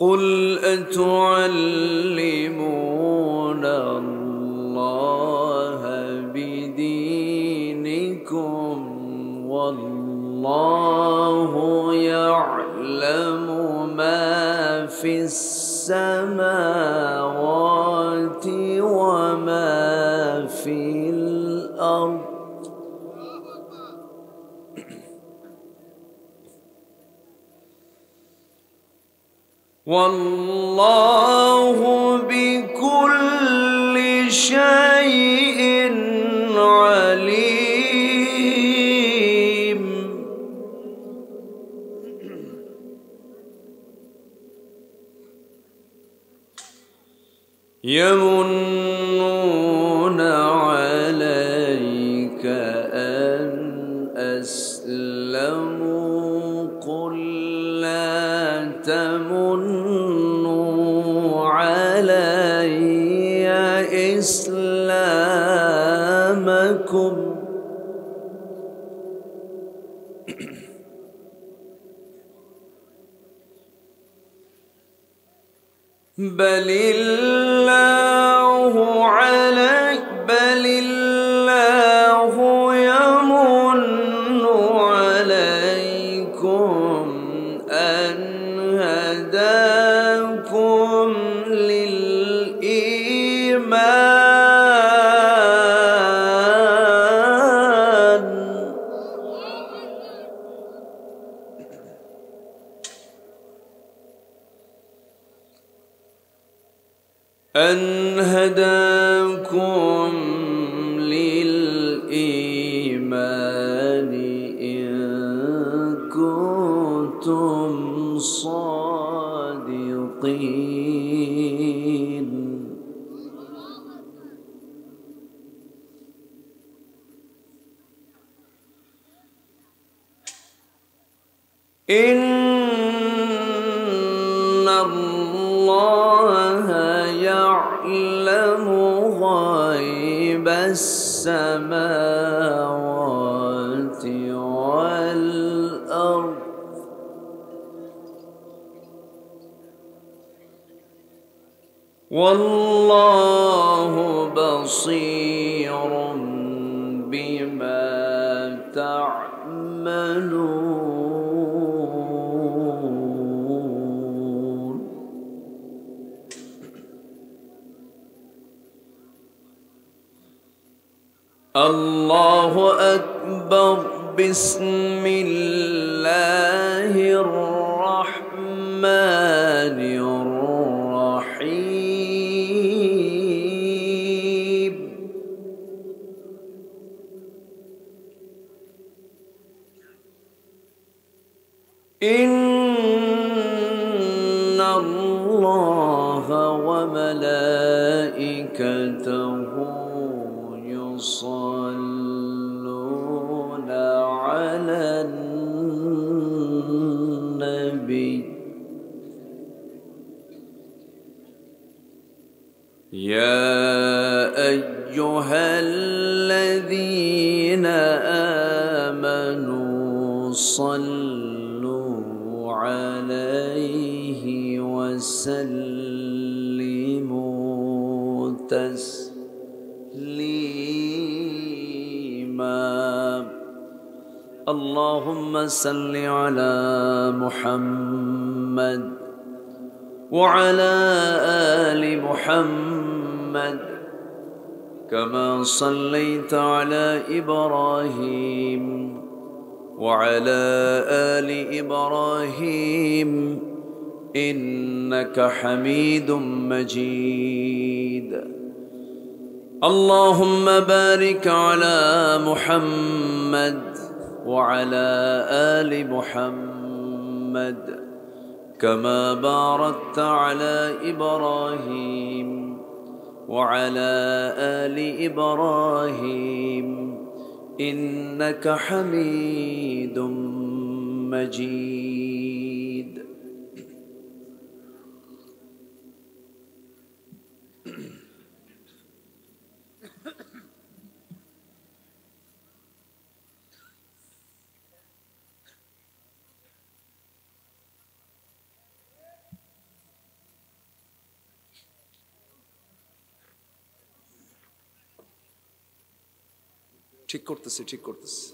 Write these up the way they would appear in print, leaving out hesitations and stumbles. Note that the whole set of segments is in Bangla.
قل أتعلمون الله بدينكم والله يعلم ما في السماوات وما في الأرض والله بكل شيء عليم يمنون عليك أن أسلموا قل لا تمنوا علي إسلامكم بل الله يمن عليكم أن هداكم للإيمان إن كنتم صادقين إن الله يعلم غيب السماوات والأرض والله بصير بما تعملون الله أكبر بسم الله الرحمن الرحيم إن الله وملائكته يصلون على النبي يا أيها الذين آمنوا صلوا عليه وسلموا تسليما اللهم صل على محمد وعلى آل محمد كما صليت على إبراهيم وعلى آل إبراهيم إنك حميد مجيد اللهم بارك على محمد وعلى آل محمد كما باركت على إبراهيم وعلى آل إبراهيم إنك حميد مجيد ঠিক করতেছি, ঠিক করতেছি।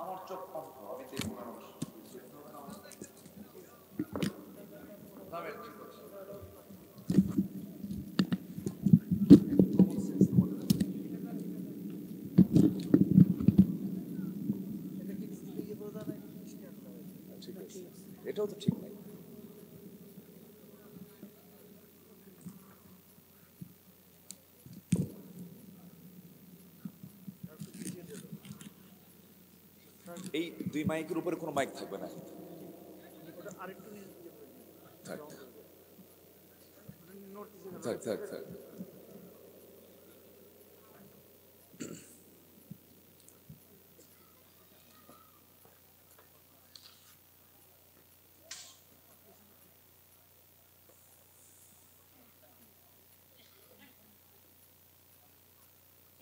আমার চোখ অন্ধ, আমি দেখবো না। এটাও তো ঠিক নাই। এই দুই মাইকের উপরে কোনো মাইক থাকবে না। থাক থাক থাক থাক।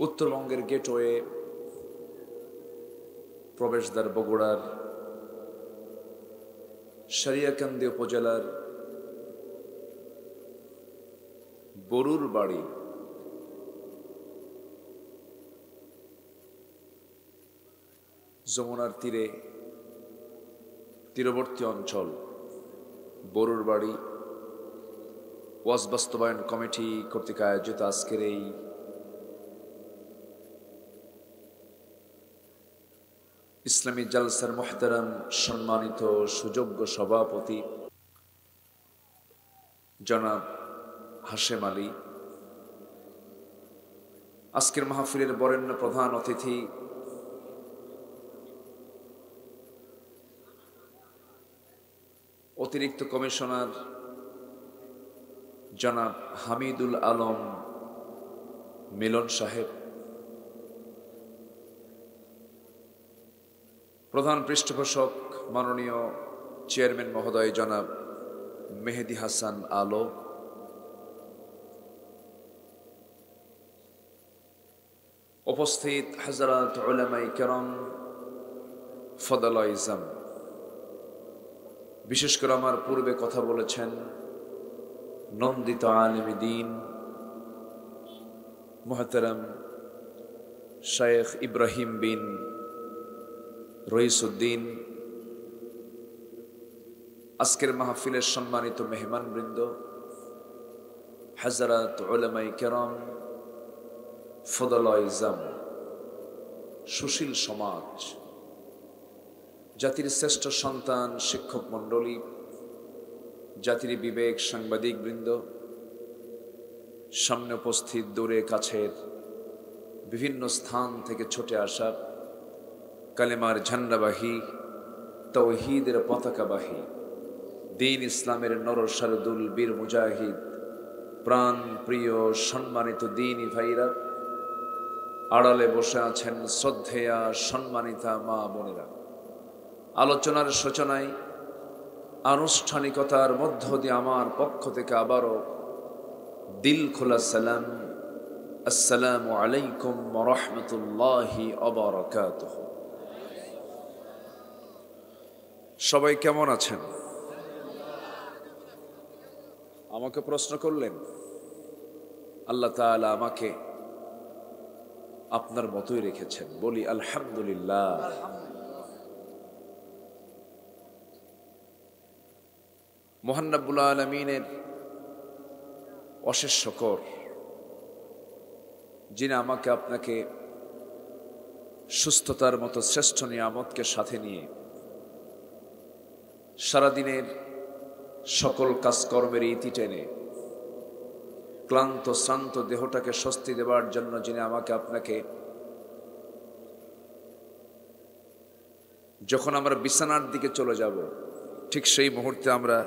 উত্তরবঙ্গের গেটওয়ে প্রবেশদ্বার বগুড়ার সারিয়াকান্দি উপজেলার বরুর বাড়ি যমুনার তীরবর্তী অঞ্চল বরুর বাড়ি ওয়াজ বাস্তবায়ন কমিটি কর্তৃক আয়োজিত আজকের এই ইসলামী জালসার মুহতারাম সম্মানিত সুযোগ্য সভাপতি জনাব হাশেম আলী, আজকের মাহফিলের বরেণ্য প্রধান অতিথি অতিরিক্ত কমিশনার জনাব হামিদুল আলম মিলন সাহেব, প্রধান পৃষ্ঠপোষক মাননীয় চেয়ারম্যান মহোদয় জনাব মেহেদি হাসান আলো, উপস্থিত হযরত উলামায়ে কেরাম, ফদালায়ে ইজম, বিশেষ করে আমার পূর্বে কথা বলেছেন নন্দিত আলেমে দ্বীন মুহতারাম শায়েখ ইব্রাহিম বিন রইসউদ্দিন, আজকের মাহফিলের সম্মানিত মেহমানবৃন্দ, হযরত উলামায়ে কেরাম, ফদালায়ে ইজম, সুশীল সমাজ, জাতির শ্রেষ্ঠ সন্তান শিক্ষক মণ্ডলী, জাতির বিবেক সাংবাদিক বৃন্দ, সামনে উপস্থিত দূরে কাছের বিভিন্ন স্থান থেকে ছুটে আসা কালেমার ঝান্ডাবাহী, তাওহীদের পতাকাবাহী, দ্বীন ইসলামের নরসারদুল বীর মুজাহিদ, প্রাণ প্রিয় সম্মানিত দ্বীনী ভাইরা, আড়ালে বসে আছেন শ্রদ্ধেয়া সম্মানিতা মা বোনেরা, আলোচনার সূচনায় আনুষ্ঠানিকতার মধ্য দিয়ে আমার পক্ষ থেকে আবারও দিল খোলা সালাম, আসসালামু আলাইকুম ওয়া রাহমাতুল্লাহি ওয়া বারাকাতুহু। সবাই কেমন আছেন? আমাকে প্রশ্ন করলেন, আল্লাহ তাআলা আমাকে আপনার মতোই রেখেছেন, বলি আলহামদুলিল্লাহ। মহান রব্বুল আলামিনের অশেষ শুকর, যিনি আমাকে আপনাকে সুস্থতার মতো শ্রেষ্ঠ নিয়ামতকে সাথে নিয়ে সারাদিনের সকল কাজকর্মের ইতি টেনে ক্লান্ত শ্রান্ত দেহটাকে স্বস্তি দেওয়ার জন্য যিনি আমাকে আপনাকে যখন আমরা বিছানার দিকে চলে যাব, ঠিক সেই মুহূর্তে আমরা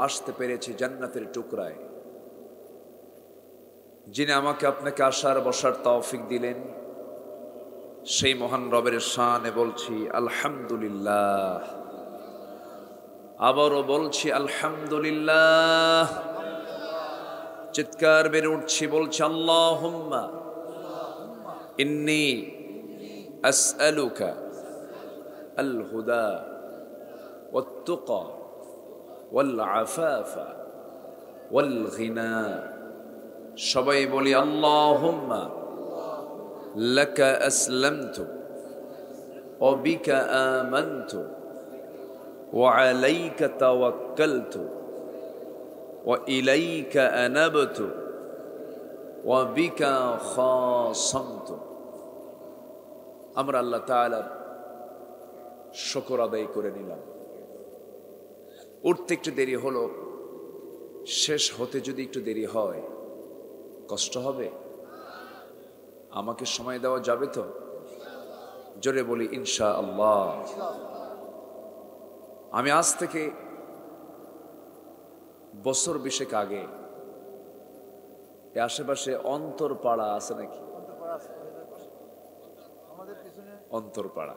আসতে পেরেছি জান্নাতের টুকরায়। যিনি আমাকে আপনাকে আসার বসার তৌফিক দিলেন, সেই মহান রবের শানে বলছি আলহামদুলিল্লাহ। আবারও বলছি আলহামদুলিল্লাহ। চিৎকার বেড়ে উঠছি, বলছি আল্লাহুম্মা ইন্নী আসআলুকা আল হুদা ওয়াত তুকা ওয়াল আফাফা ওয়াল গিনা। সবাই বলি আল্লাহুম্মা লাকা আসলামতু ওয়া বিকা আমানতু ওয়া আলাইকা তাওয়াক্কালতু ওয়া ইলাইকা আনাবতু ওয়া বিকা খাসামতু। আমরা আল্লাহ তাআলার শুকর আদায় করে নিলাম। উঠতে একটু দেরি হলো, শেষ হতে যদি একটু দেরি হয় কষ্ট হবে? আমাকে সময় দেওয়া যাবে তো? জোরে বলি ইনশাআল্লাহ। আমি আজ থেকে বছর 20 আগে আশেপাশে অন্তরপাড়া আছে নাকি? অন্তরপাড়া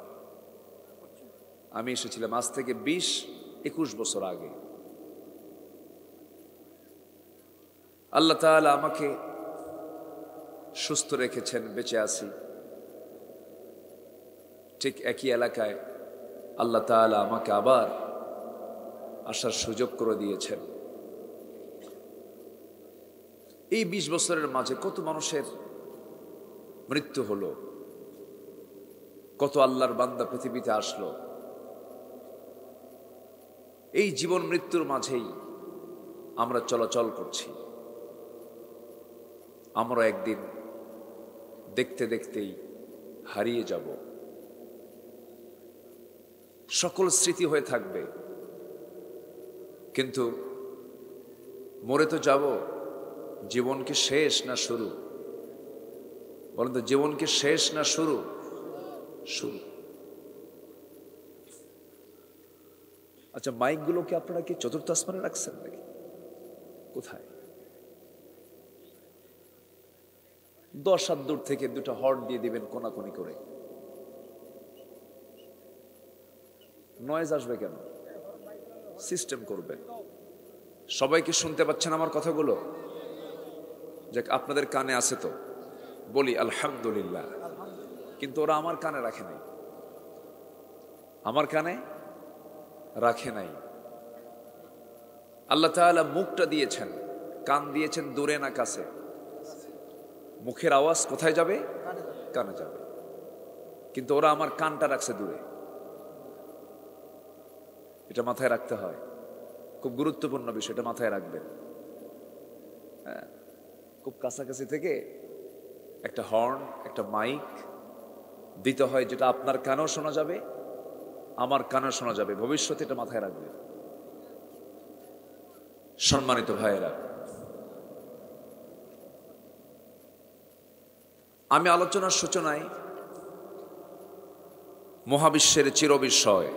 আমি এসেছিলাম আজ থেকে 20-21 বছর আগে। আল্লাহ তাআলা আমাকে সুস্থ রেখেছেন, বেঁচে আছি। ঠিক একই এলাকায় আল্লাহ তাআলা আমাকে আবার আসার সুযোগ করে দিয়েছেন। এই 20 বছরের মাঝে কত মানুষের মৃত্যু হলো, কত আল্লাহর বান্দা পৃথিবীতে আসলো। এই জীবন মৃত্যুর মাঝেই আমরা চলাচল করছি। আমরা একদিন দেখতে দেখতেই হারিয়ে যাব। সকল স্মৃতি হয়ে থাকবে, কিন্তু মরে তো যাব। জীবন কি শেষ না শুরু? বলেন তো, জীবন কি শেষ না শুরু? শুরু। আচ্ছা, মাইকগুলো কি আপনারা কি চতুর্থ আসমানে রাখছেন নাকি কোথায়? 10 হাত দূর থেকে 2টা হর্ন দিয়ে দিবেন কোনাকুনি করে। নয়েজ আসবে কেন? সিস্টেম করবেন। সবাই কি শুনতে পাচ্ছেন আমার কথাগুলো? যাক, আপনাদের কানে আছে তো বলি আলহামদুলিল্লাহ। কিন্তু ওরা আমার কানে রাখে নাই, আমার কানে রাখে নাই। আল্লাহ তাআলা মুখটা দিয়েছেন, কান দিয়েছেন দূরে না কাছে? মুখের আওয়াজ কোথায় যাবে? কানে যাবে। কিন্তু ওরা আমার কানটা রাখছে দূরে। এটা মাথায় রাখতে হয়, খুব গুরুত্বপূর্ণ বিষয়, এটা মাথায় রাখবেন। হ্যাঁ, খুব কাছাকাছি থেকে একটা হর্ন, একটা মাইক দিতে হয়, যেটা আপনার কানেও শোনা যাবে, আমার কানেও শোনা যাবে। ভবিষ্যতে এটা মাথায় রাখবেন। সম্মানিত ভাইয়েরা, আমি আলোচনার সূচনায় মহাবিশ্বের চিরবিস্ময়,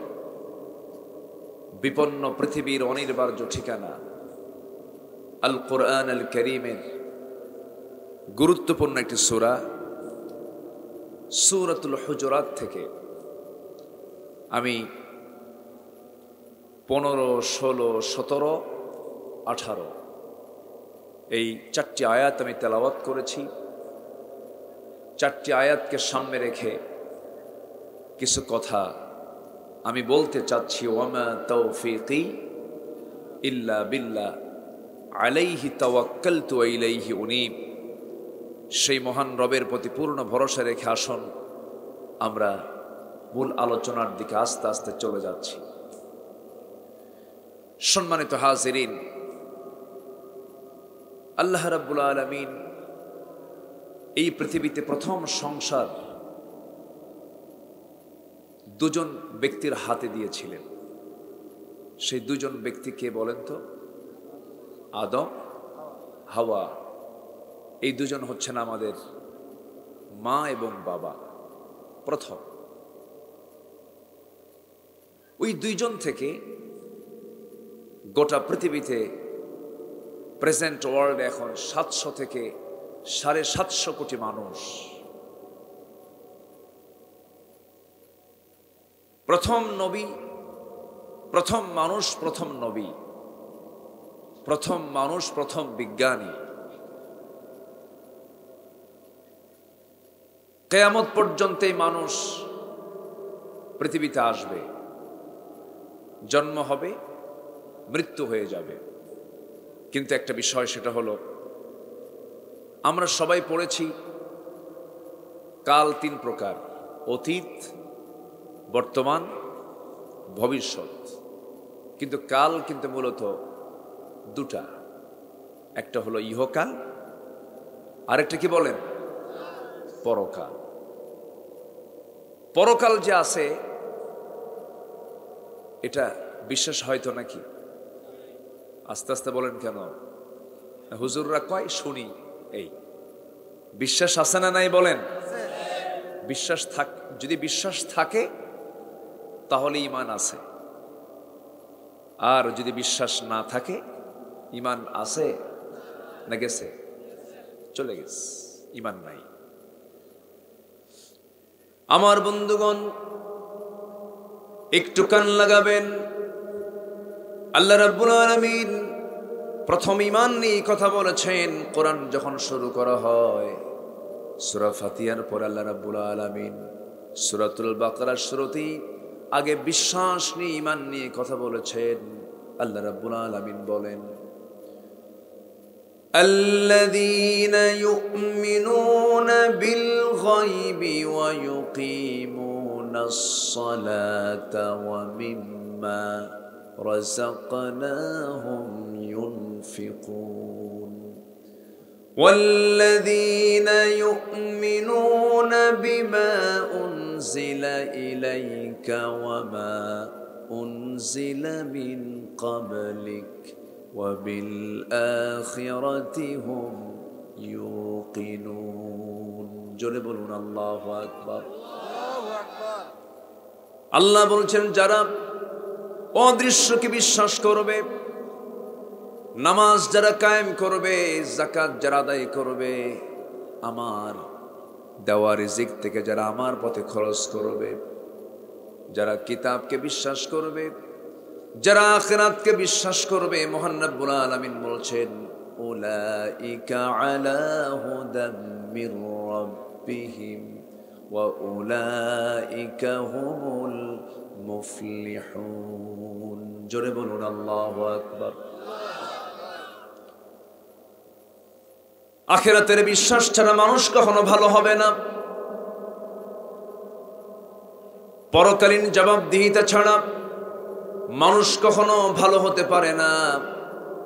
বিপন্ন পৃথিবীর অনির্বার্য ঠিকানা আল কোরআন আল কারীমের গুরুত্বপূর্ণ একটি সূরা সূরাতুল হুজুরাত থেকে আমি 15, 16, 17, 18 এই 4টি আয়াত আমি তেলাওয়াত করেছি। 4টি আয়াতকে সামনে রেখে কিছু কথা আমি বলতে চাচ্ছি। ওয়ামা তাওফীকি ইল্লা বিল্লাহ আলাইহি তাওয়াক্কালতু ওয়া ইলাইহি উনীব। সেই মহান রবের প্রতি পূর্ণ ভরসা রেখে আসুন আমরা মূল আলোচনার দিকে আস্তে আস্তে চলে যাচ্ছি। সম্মানিত হাজিরিন, আল্লাহ রাব্বুল আলামিন এই পৃথিবীতে প্রথম সংসার 2জন ব্যক্তির হাতে দিয়েছিলেন। সেই 2জন ব্যক্তি কে বলেন তো? আদম, হাওয়া। এই 2জন হচ্ছেন আমাদের মা এবং বাবা। প্রথম ওই দুইজন থেকে গোটা পৃথিবীতে প্রেজেন্ট ওয়ার্ল্ডে এখন 700 থেকে 750 কোটি মানুষ। প্রথম নবী, প্রথম মানুষ, প্রথম নবী, প্রথম মানুষ, প্রথম বিজ্ঞানী। কিয়ামত পর্যন্ত এই মানুষ পৃথিবীতে আসবে, জন্ম হবে, মৃত্যু হয়ে যাবে। কিন্তু একটা বিষয়, সেটা হলো আমরা সবাই পড়েছি কাল 3 প্রকার: অতীত, বর্তমান, ভবিষ্যৎ। কিন্তু কাল কিন্তু মূলত 2টা, একটা হলো ইহকাল, আরেকটা কি বলেন? পরকাল। পরকাল যে আছে এটা বিশ্বাস হয়তো নাকি? আস্তে আস্তে বলেন কেন? হুজুররা কয় শুনি। এই বিশ্বাস আছে না নাই বলেন? বিশ্বাস যদি বিশ্বাস থাকে তাহলে ঈমান আছে, আর যদি বিশ্বাস না থাকে ঈমান আছে না গেছে? চলে গেছে, ঈমান নাই। আমার বন্ধুগণ, একটু কান লাগাবেন। আল্লাহ রাব্বুল আলামিন প্রথম ঈমান নিয়ে কথা বলেছেন। কোরআন যখন শুরু করা হয়, সূরা ফাতিহার পর আল্লাহ রাব্বুল আলামিন সূরাতুল বাকারার শুরুতেই আগে বিশ্বাস নিয়ে, ঈমান নিয়ে কথা বলেছেন। আল্লাহ রাব্বুল আলামিন বলেন, আল্লাযীনা ইউমিনুনা বিল গায়বি ওয়া ইউকিমুনাস সালাতা ওয়া মিম্মা রাযাকনাহুম ينفقون والذين يؤمنون بما أنزل إليك وما أنزل من قبلك وبالآخرة هم يوقنون জোরে বলুন আল্লাহু আকবার। আল্লাহ বলছেন, যারা অদৃশ্যকে বিশ্বাস করবে, নামাজ যারা কায়েম করবে, যাকাত যারা আদায় করবে, আমার দেওয়া রিজিক থেকে যারা আমার পথে খরচ করবে, যারা কিতাবকে বিশ্বাস করবে, যারা আখিরাতকে বিশ্বাস করবে, মহান রব্বুল আলামিন বলছেন, উলাইকা আলা হুদাম মির রাব্বিহিম ওয়া উলাইকা হুমুল মুফলিহুন। জোরে বলুন আল্লাহু আকবার। আখিরাতের বিশ্বাস ছাড়া মানুষ কখনো ভালো হবে না। পরকালীন জবাবদিহিতা ছাড়া মানুষ কখনো ভালো হতে পারে না।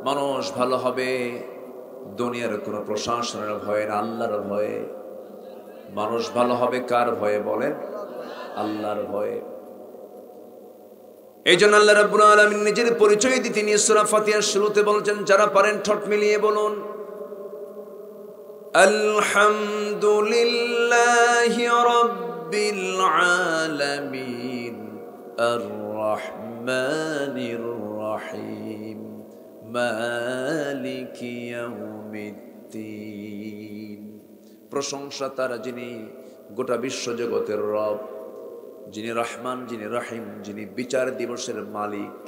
মানুষ ভালো হবে দুনিয়ার কোনো প্রশাসনের ভয়ে না, আল্লাহর ভয়ে। মানুষ ভালো হবে কার ভয়ে বলেন? আল্লাহর ভয়ে। এই জন্য আল্লাহ রাব্বুল আলামিন নিজের পরিচয় দিতে নিয়ে সূরা ফাতিহার শুরুতে বলছেন, যারা পারেন ঠোঁট মিলিয়ে বলুন, আলহামদুলিল্লাহি রাব্বিল আলামিন আর রহমানির রহিম মালিকি ইয়াউমিদ্দিন। প্রশংসা তার যিনি গোটা বিশ্বজগতের রব, যিনি রহমান, যিনি রহিম, যিনি বিচার দিবসের মালিক।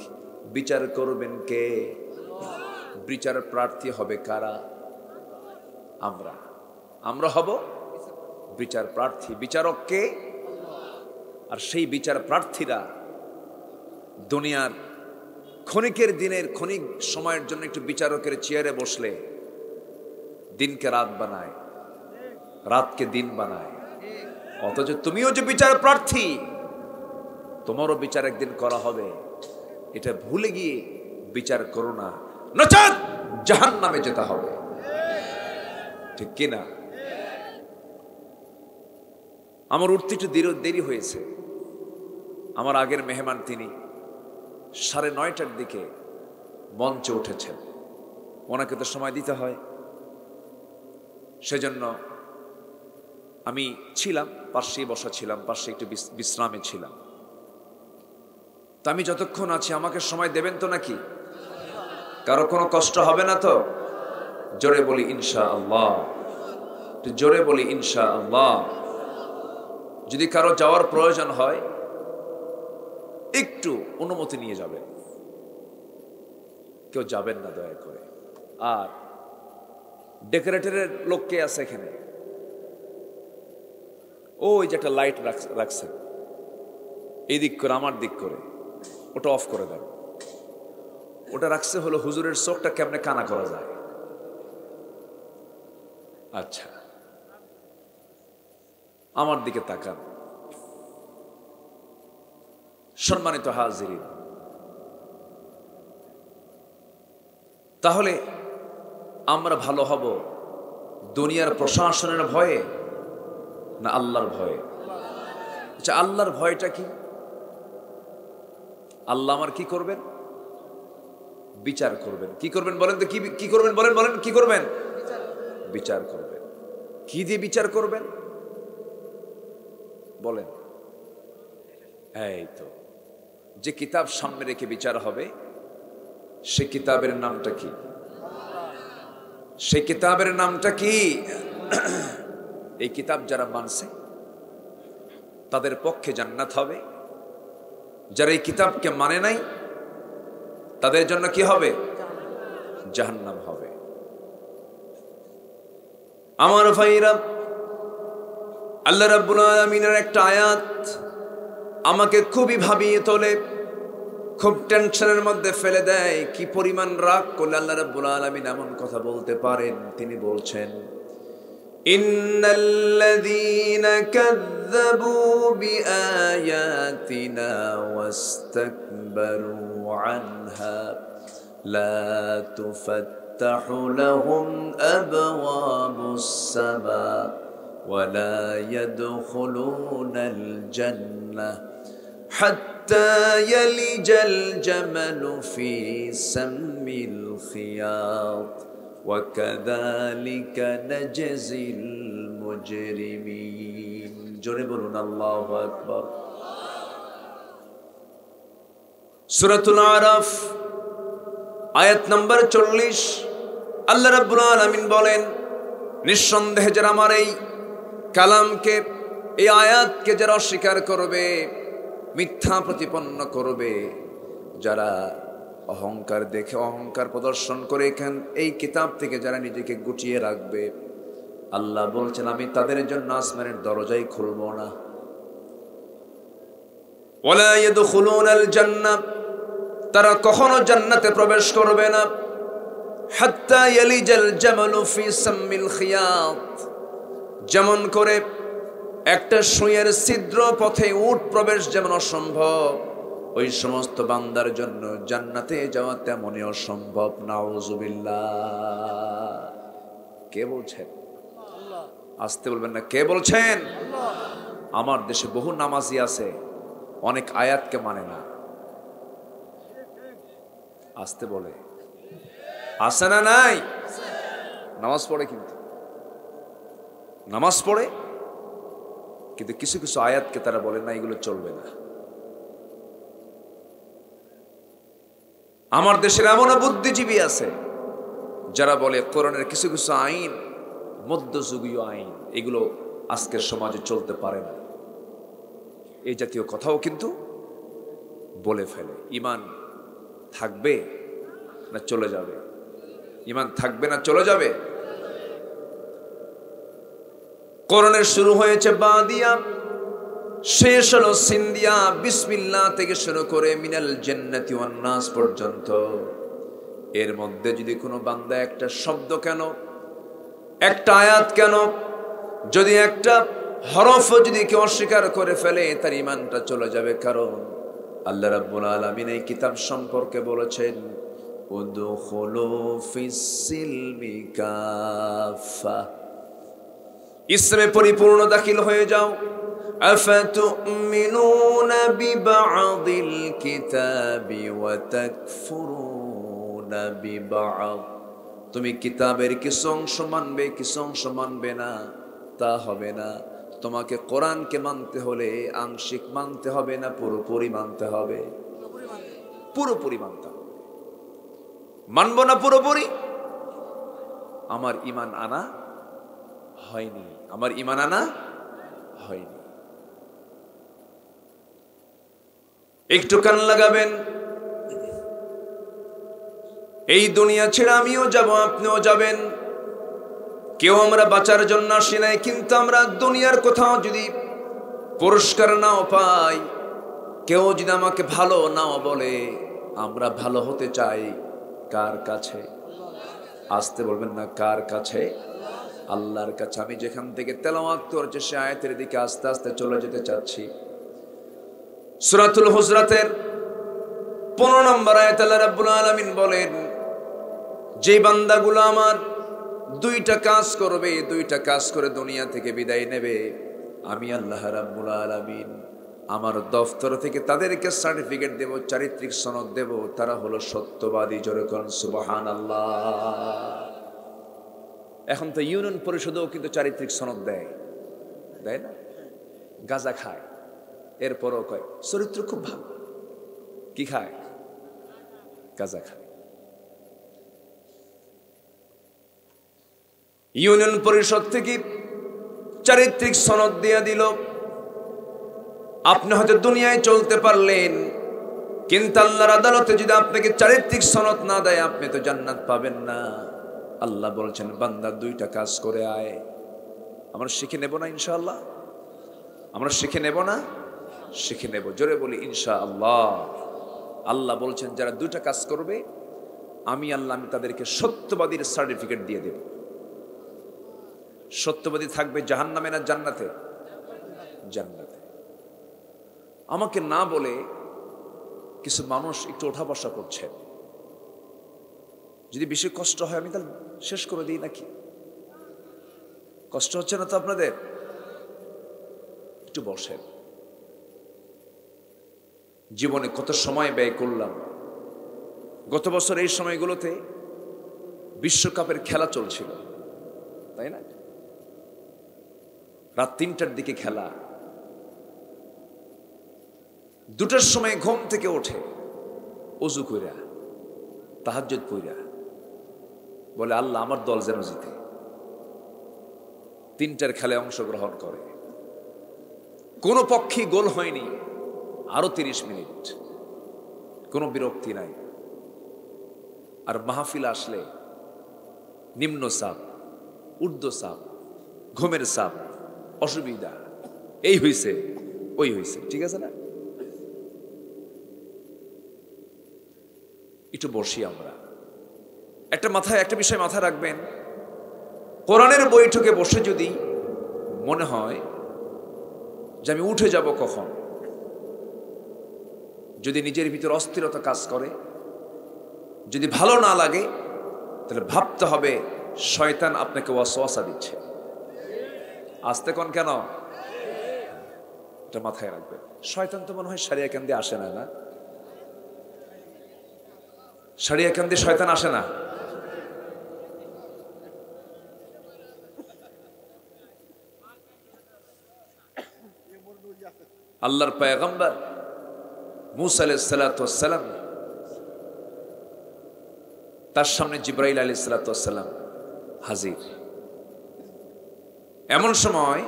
বিচার করবেন কে? বিচার প্রার্থী হবে কারা? আমরা হব বিচার প্রার্থী। বিচারক কে? আর সেই বিচার প্রার্থীরা দুনিয়ার ক্ষণিকের দিনের ক্ষণিক সময়ের জন্য একটু বিচারকের চেয়ারে বসলে দিনকে রাত বানায়, রাতকে দিন বানায়। অথচ তুমিও যে বিচার প্রার্থী, তোমারও বিচার একদিন করা হবে। এটা ভুলে গিয়ে বিচার করো না, নচেৎ জাহান্নামে যেতে হবে। ঠিক কিনা? আমার উঠতে একটু দেরি হয়েছে। আমার আগের মেহমান তিনি 9:30টার দিকে মঞ্চে উঠেছেন। ওনাকে তো সময় দিতে হয়, সেজন্য আমি ছিলাম পাশেই বসা ছিলাম, পাশে একটু বিশ্রামে ছিলাম। তো আমি যতক্ষণ আছি আমাকে সময় দেবেন তো নাকি? কারো কোনো কষ্ট হবে না তো? জোরে বলি ইনশাআল্লাহ, জোরে বলি ইনশাআল্লাহ। যদি কারো যাওয়ার প্রয়োজন হয় একটু অনুমতি নিয়ে যাবেন, কেউ যাবেন না দয়া করে। আর ডেকোরেটরের লোক কে আছে এখানে? ওই যে একটা লাইট রাখছেন এই দিক করে আমার দিক করে, ওটা অফ করে দেন। ওটা রাখছে হলো হুজুরের চোখটা কেমনে কানা করা যায়। আচ্ছা, আমার দিকে তাকান। সম্মানিত হাজিরিন, তাহলে আমরা ভালো হব দুনিয়ার প্রশাসনের ভয়ে না আল্লাহর ভয়ে? আচ্ছা, আল্লাহর ভয়টা কি? আল্লাহ আমার কি করবেন? বিচার করবেন। কি করবেন বলেন তো? কি করবেন বলেন? বলেন কি করবেন? বিচার করবেন। কি দিয়ে বিচার করবেন বলেন? এই তো, যে কিতাব সামনে রেখে বিচার হবে সে কিতাবের নামটা কি? সে কিতাবের নামটা কি? এই কিতাব যারা মানছে তাদের পক্ষে জান্নাত হবে, যারা এই কিতাবকে মানে নাই তাদের জন্য কি হবে? জাহান্নাম হবে। আমার ভাইরা, আল্লাহ রাব্বুল আলামিনের একটা আয়াত আমাকে খুবই ভাবিয়ে তোলে, খুব টেনশনের মধ্যে ফেলে দেয়। কি পরিমাণ রাগ করলে আল্লাহ রাব্বুল আলামিন এমন কথা বলতে পারেন? তিনি বলছেন, ইন্নাল্লাযীনা কাযযাবু বিআয়াতিনা ওয়াস্তাকবারু আনহা লা তুফাত্তাহু লাহুম আবওয়াবুস সামা ওয়া লা ইয়াদখুলুনাল জান্নাহ হাত্তা ইয়ালিজাল জামালু ফি সাম্মিল খিয়াত وَكَذَلِكَ نَجْزِي الْمُجْرِمِينَ। জোরে বলুন আল্লাহু আকবার। সূরাতুল আরাফ আয়াত নম্বর 40, আল্লাহ রাব্বুল আলামিন বলেন, নিঃসন্দেহে যারা আমার এই কালামকে, এই আয়াতকে যারা অস্বীকার করবে, মিথ্যা প্রতিপন্ন করবে, যারা অহংকার দেখে অহংকার প্রদর্শন করে এই কিতাব থেকে যারা নিজেকে গুটিয়ে রাখবে, আল্লাহ বলছেন আমি তাদের জন্য আসমানের দরজাই খুলব না। ওয়ালা ইয়াদখুলুনাল জান্নাহ, তারা কখনো জান্নাতে প্রবেশ করবে না। হাত্তা ইয়ালিজাল জামালু ফি সাম্মিল খিয়াত, যেমন করে একটা সুঁইয়ের ছিদ্র পথে উট প্রবেশ যেমন অসম্ভব, ওই সমস্ত বান্দার জন্য জান্নাতে যাওয়া তেমনই অসম্ভব। নাউযুবিল্লাহ। কে বলছেন? আসতে বলবেন না, কে বলছেন? আমার দেশে বহু নামাজি আছে অনেক আয়াতকে মানে না, আসতে বলে। আছে না নাই? নামাজ পড়ে, কিন্তু নামাজ পড়ে কিন্তু কিছু কিছু আয়াতকে তারা বলে না এগুলো চলবে না। আমার দেশের এমন বুদ্ধিজীবী আছে যারা বলে কোরআনের কিছু কিছু আইন মধ্যযুগীয় আইন, এগুলো আজকের সমাজে চলতে পারে না। এই জাতীয় কথাও কিন্তু বলে ফেলে। ঈমান থাকবে না চলে যাবে? ঈমান থাকবে না চলে যাবে? কোরআনের শুরু হয়েছে বা দিয়া, শেষ হলো সিন্দিয়া। বিসমিল্লাহ থেকে শুরু করে মিনাল জান্নাতি ওয়ান নাস পর্যন্ত। এর মধ্যে যদি কোনো বান্দা একটা শব্দ কেন, একটা আয়াত কেন, যদি একটা হরফ যদি কেউ অস্বীকার করে ফেলে, তার ঈমানটা চলে যাবে। কারণ আল্লাহ রাব্বুল আলামিন এই কিতাব সম্পর্কে বলেছেন, উদখুলু ফিস সিলমি কাফা, ইসলামে পরিপূর্ণ দাখিল হয়ে যাও। আফাতুমিনুনা বিবা'দিল কিতাবি ওয়া তাকফুরুনা বিবা'দ, তুমি কিতাবের কিছু অংশ মানবে, কিছু অংশ মানবে না, তা হবে না। তোমাকে কোরআনকে মানতে হলে আংশিক মানতে হবে না, পুরোপুরি মানতে হবে। পুরোপুরি মানতে হবে। মানব না পুরোপুরি? আমার ঈমান আনা হয়নি, আমার ঈমান আনা হয়নি। একটু কান লাগাবেন, এই দুনিয়া ছেড়ে আমিও যাব, আপনিও যাবেন। কেউ আমরা বাঁচার জন্য আসি নাই, কিন্তু আমরা দুনিয়ার কোথাও যদি পুরস্কার নাও পাই, কেউ যদি আমাকে ভালো নাও বলে, আমরা ভালো হতে চাই কার কাছে? আসতে বলবেন না, কার কাছে? আল্লাহর কাছে। আমি যেখান থেকে তেলাওয়াত করছি সে আয়াতের দিকে আস্তে আস্তে চলে যেতে চাচ্ছি। সূরাতুল হুজরাতের 15 নম্বর আয়াতে আল্লাহ রাব্বুল আলামিন বলেন, যে বান্দাগুলো আমার দুইটা কাজ করবে, দুইটা কাজ করে দুনিয়া থেকে বিদায় নেবে, আমি আল্লাহ রাব্বুল আলামিন আমার দফতর থেকে তাদেরকে সার্টিফিকেট দেব, চারিত্রিক সনদ দেব, তারা হলো সত্যবাদী। জোরে করুন সুবহানাল্লাহ। এখন তো ইউনিয়ন পরিষদেও কিন্তু চারিত্রিক সনদ দেয়, দেয় না? গাঁজা খায়, এরপরও কয় চরিত্র খুব ভালো। কি খায়? গাঁজা খায়। ইউনিয়ন পরিষদ থেকে চারিত্রিক সনদ দিয়ে দিল, আপনি হয়তো দুনিয়ায় চলতে পারলেন, কিন্তু আল্লাহর আদালতে যদি আপনাকে চারিত্রিক সনদ না দেয়, আপনি তো জান্নাত পাবেন না। আল্লাহ বলছেন, বান্দা দুইটা কাজ করে আয়। আমরা শিখে নেব না ইনশাআল্লাহ? আমরা শিখে নেব না? শিখে নেব। জোরে বলি ইনশাআল্লাহ। আল্লাহ বলছেন, যারা দুইটা কাজ করবে আমি আল্লাহ আমি তাদেরকে সত্যবাদীর সার্টিফিকেট দিয়ে দেব। সত্যবাদী থাকবে জাহান্নামে না জান্নাতে? জান্নাতে। আমাকে না বলে কিছু মানুষ একটু ওঠা বসা করছে, যদি বেশি কষ্ট হয় আমি তাহলে শেষ করে দিই নাকি? কষ্ট হচ্ছে না তো আপনাদের? একটু বসেন। জীবনে কত সময় ব্যয় করলাম। গত বছর এই সময়গুলোতে বিশ্বকাপের খেলা চলছিল, তাই না? রাত 3টার দিকে খেলা, 2টার সময় ঘুম থেকে ওঠে, ওযু কইরা তাহাজ্জুদ পইরা বলে আল্লাহ আমার দল যেন জিতে। 3টার খেলায় অংশগ্রহণ করে, কোনো পক্ষে গোল হয়নি, আরো 30 মিনিট, কোনো বিরক্তি নাই। আর মাহফিল আসলে নিম্ন চাপ, ঊর্ধ্ব চাপ, ঘুমের চাপ, অসুবিধা, এই হইছে ওই হইছে, ঠিক আছে না? একটু বসি আমরা। একটা বিষয় মাথায় রাখবেন, কোরআনের বৈঠকে বসে যদি মনে হয় যে আমি উঠে যাব কখন, যদি নিজের ভিতর অস্থিরতা কাজ করে, যদি ভালো না লাগে, তাহলে ভাবতে হবে শয়তান আপনাকে ওয়াসওয়াসা দিচ্ছে। আসতে কোন কেন? এটা মাথায় রাখবেন। শয়তান তো মনে হয় সারিয়া কান দিয়ে আসে না, না? সারিয়া কান দিয়ে শয়তান আসে না? আল্লাহর পয়গম্বর মুসা আলাইহিস সালাতু ওয়াস সালাম, তার সামনে জিবরাইল আলাইহিস সালাতু ওয়াস সালাম হাজির। এমন সময়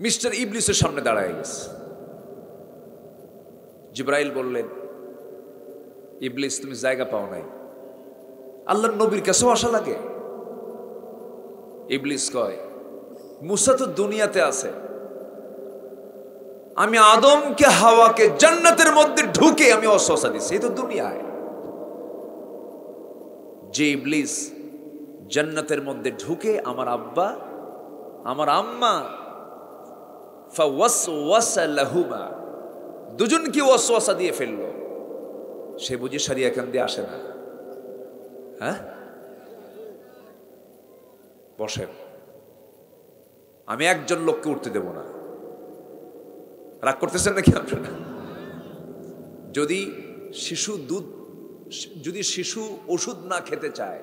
মিস্টার ইবলিসের সামনে দাঁড়ায় গেছে। জিবরাইল বললেন, ইবলিস তুমি জায়গা পাও নাই, আল্লাহর নবীর কাছেও আসা লাগে? ইবলিস কয়, মুসা তো দুনিয়াতে আছে, আমি আদমকে হাওয়াকে জান্নাতের মধ্যে ঢুকে আমি ওয়াসওয়াসা দিছি, এই তো দুনিয়ায়। যে ইবলিস জান্নাতের মধ্যে ঢুকে আমার আব্বা আমার আম্মা ফাওয়াসওয়াসা লাহুমা, দুজনকে ওয়াসওয়াসা দিয়ে ফেললো, সে বুঝি সারিয়া কান দিয়ে আসে না? হ্যাঁ, বসেন। আমি একজন লোককে উঠতে দেব না। রাগ করতেছেন নাকি আপনারা? যদি শিশু ওষুধ না খেতে চায়,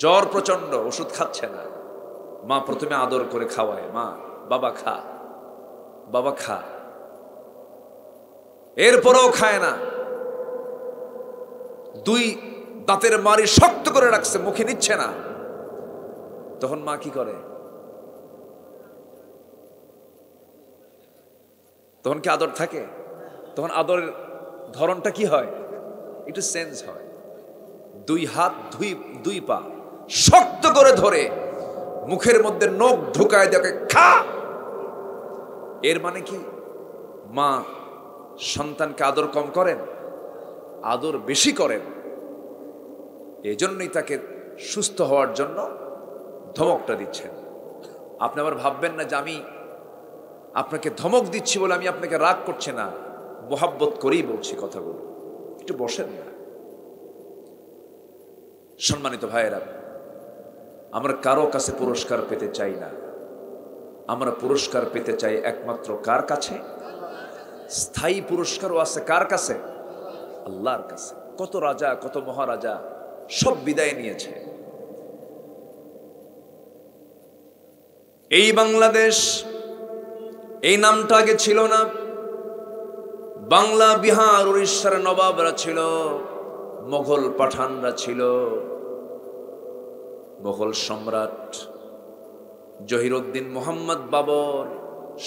জ্বর প্রচন্ড, ওষুধ খাচ্ছে না, মা প্রথমে আদর করে খাওয়ায়, মা বাবা খা, বাবা খা, এরপরেও খায় না, দুই দাঁতের মারি শক্ত করে রাখছে, মুখে নিচ্ছে না। তখন মা কি করে? তখন কি আদর থাকে? তখন আদরের ধরনটা কি হয়? একটু চেঞ্জ হয়। দুই হাত দুই পা শক্ত করে ধরে মুখের মধ্যে নখ ঢুকায় দেখে খা। এর মানে কি মা সন্তানকে আদর কম করেন? আদর বেশি করেন। এই জন্যই তাকে সুস্থ হওয়ার জন্য ধমকটা দিচ্ছেন। আপনি আবার ভাববেন না যে আমি আপনাকে ধমক দিচ্ছি বলে আমি আপনাকে রাগ করছি না, মোহাব্বত করেই বলছি কথাগুলো। একটু বসেন না। সম্মানিত ভাইয়েরা, আমরা কারো কাছে পুরস্কার পেতে চাই না, আমরা পুরস্কার পেতে চাই একমাত্র কার কাছে? স্থায়ী পুরস্কারও আছে কার কাছে? আল্লাহর কাছে। কত রাজা, কত মহারাজা সব বিদায় নিয়েছে। এই বাংলাদেশ, এই নামটা আগে ছিল না। বাংলা, বিহার, উড়িষ্যার নবাবরা ছিল, মোগল পাঠানরা ছিল, মোগল সম্রাট জহিরুদ্দিন মোহাম্মদ বাবর,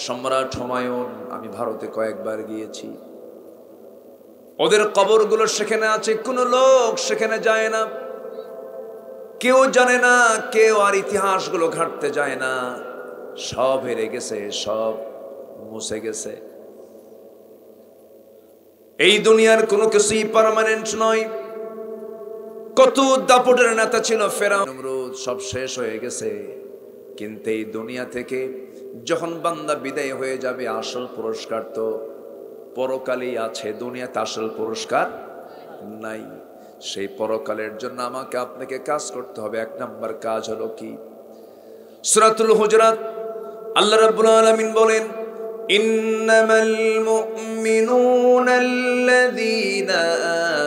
সম্রাট হুমায়ুন। আমি ভারতে কয়েকবার গিয়েছি, ওদের কবরগুলো সেখানে আছে, কোনো লোক সেখানে যায় না, কেউ জানে না, কেউ আর ইতিহাসগুলো ঘাঁটতে যায় না। সব হেরে গেছে, সব মুছে গেছে। এই দুনিয়ার কোনো কিছুই পার্মানেন্ট নয়। কত দাপটের নেতা ছিল, ফেরাউন, নমরুদ, সব শেষ হয়ে গেছে। কিন্তু এই দুনিয়া থেকে যখন বান্দা বিদায় হয়ে যাবে, আসল পুরস্কার তো পরকালেই আছে, দুনিয়াতে আসল পুরস্কার নাই। সেই পরকালের জন্য আমাকে আপনাকে কাজ করতে হবে। এক নাম্বার কাজ হলো কি? সূরাতুল হুজুরাত আল্লাহ রাব্বুল আলামিন বলেন, ইন্নামাল মুমিনুনা আল্লাযীনা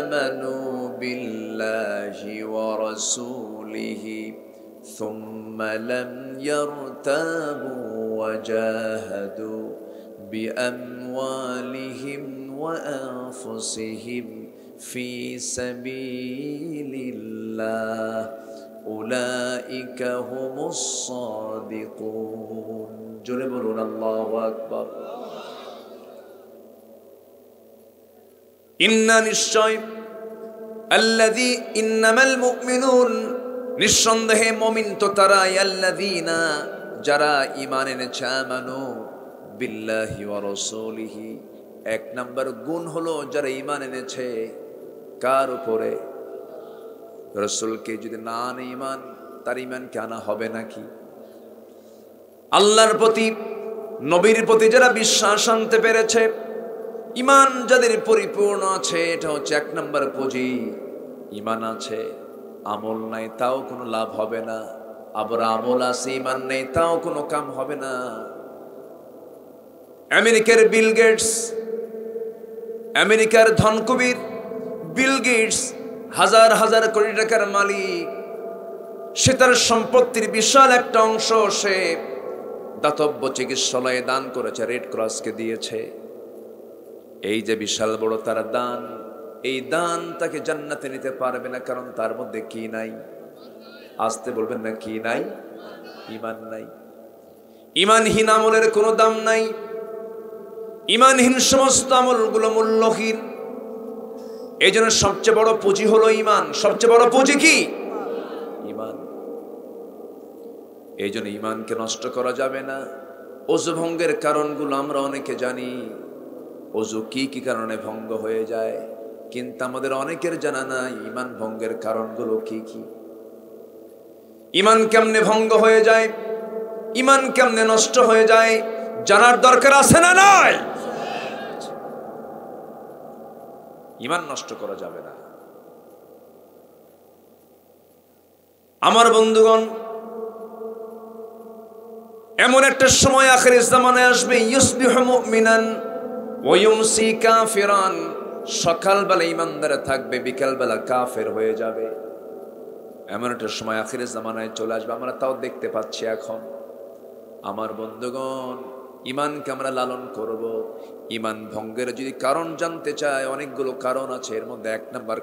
আমানু বিল্লাহি ওয়া রাসূলিহি সুম্মা লাম ইয়ারতাবু ওয়া জাহাদু বিআমওয়ালিহিম ওয়া আনফুসিহিম ফি সাবিলিল্লাহ উলাইকা হুমুস সাদিকুন। জোরে বলুন আল্লাহু আকবার। ইন্না নিশ্চয়, আল্লাযী ইন্নামাল মুমিনুন নিঃসন্দেহে মুমিন তো তারাই, আল্লাযীনা যারা ঈমান এনেছে, আমানু বিল্লাহি ওয়া রাসূলিহি। এক নাম্বার গুণ হলো যারা ঈমান এনেছে কার উপরে? রাসূলকে। যদি না আনে ঈমান, তার ঈমান কি আনা হবে নাকি? আল্লাহর প্রতি, নবীর প্রতি যারা বিশ্বাস আনতে পেরেছে, ঈমান যাদের পরিপূর্ণ আছে, এটা হচ্ছে এক নাম্বার পুঁজি। ঈমান আছে, আমল নাই, তাও কোনো লাভ হবে না। আবার আমল আছে, ঈমান নেই, তাও কোনো কাম হবে না। আমেরিকার বিল গেটস, আমেরিকার ধনকুবের বিল গেটস, হাজার হাজার কোটি টাকার মালিক। সে তার সম্পত্তির বিশাল একটা অংশ সে দাতব্য চিকিৎসালয়ে দান করেছে, রেড ক্রসকে দিয়েছে। এই যে বিশাল বড় তার দান, এই দান তাকে জান্নাতে নিতে পারবে না, কারণ তার মধ্যে কি নাই? আসতে বলবেন না, কি নাই? ঈমান নাই। ঈমানহীন আমলের কোনো দাম নাই। ঈমানহীন সমস্ত আমলগুলো মূল্যহীন। এই জন্য সবচেয়ে বড় পুঁজি হলো ঈমান। সবচেয়ে বড় পুঁজি কি? ঈমান। এই জন্য ঈমানকে নষ্ট করা যাবে না। ওযু ভঙ্গের কারণগুলো আমরা অনেকে জানি, ওযু কি কি কারণে ভঙ্গ হয়ে যায়, কিন্তু আমাদের অনেকের জানা নাই ঈমান ভঙ্গের কারণগুলো কি কি। ঈমান কেমনে ভঙ্গ হয়ে যায়, ঈমান কেমনে নষ্ট হয়ে যায়, জানার দরকার আছে না নাই? ঈমান নষ্ট করা যাবে না। আমার বন্ধুগণ, এমন একটা সময় আখিরের জামানায় আসবে, ইউসবিহু মুমিনান ওয়া ইউমসি কাফিরান। সকালবেলা ঈমানদার থাকবে, বিকালবেলা কাফের হয়ে যাবে। এমন একটা সময় আখিরের জামানায় চলে আসবে, আমরা তাও দেখতে পাচ্ছি এখন। আমার বন্ধুগণ, ইমানকে আমরা লালন করব। ইমান ভঙ্গের যদি কারণ জানতে চায়, অনেকগুলো কারণ আছে। এর মধ্যে এক নাম্বার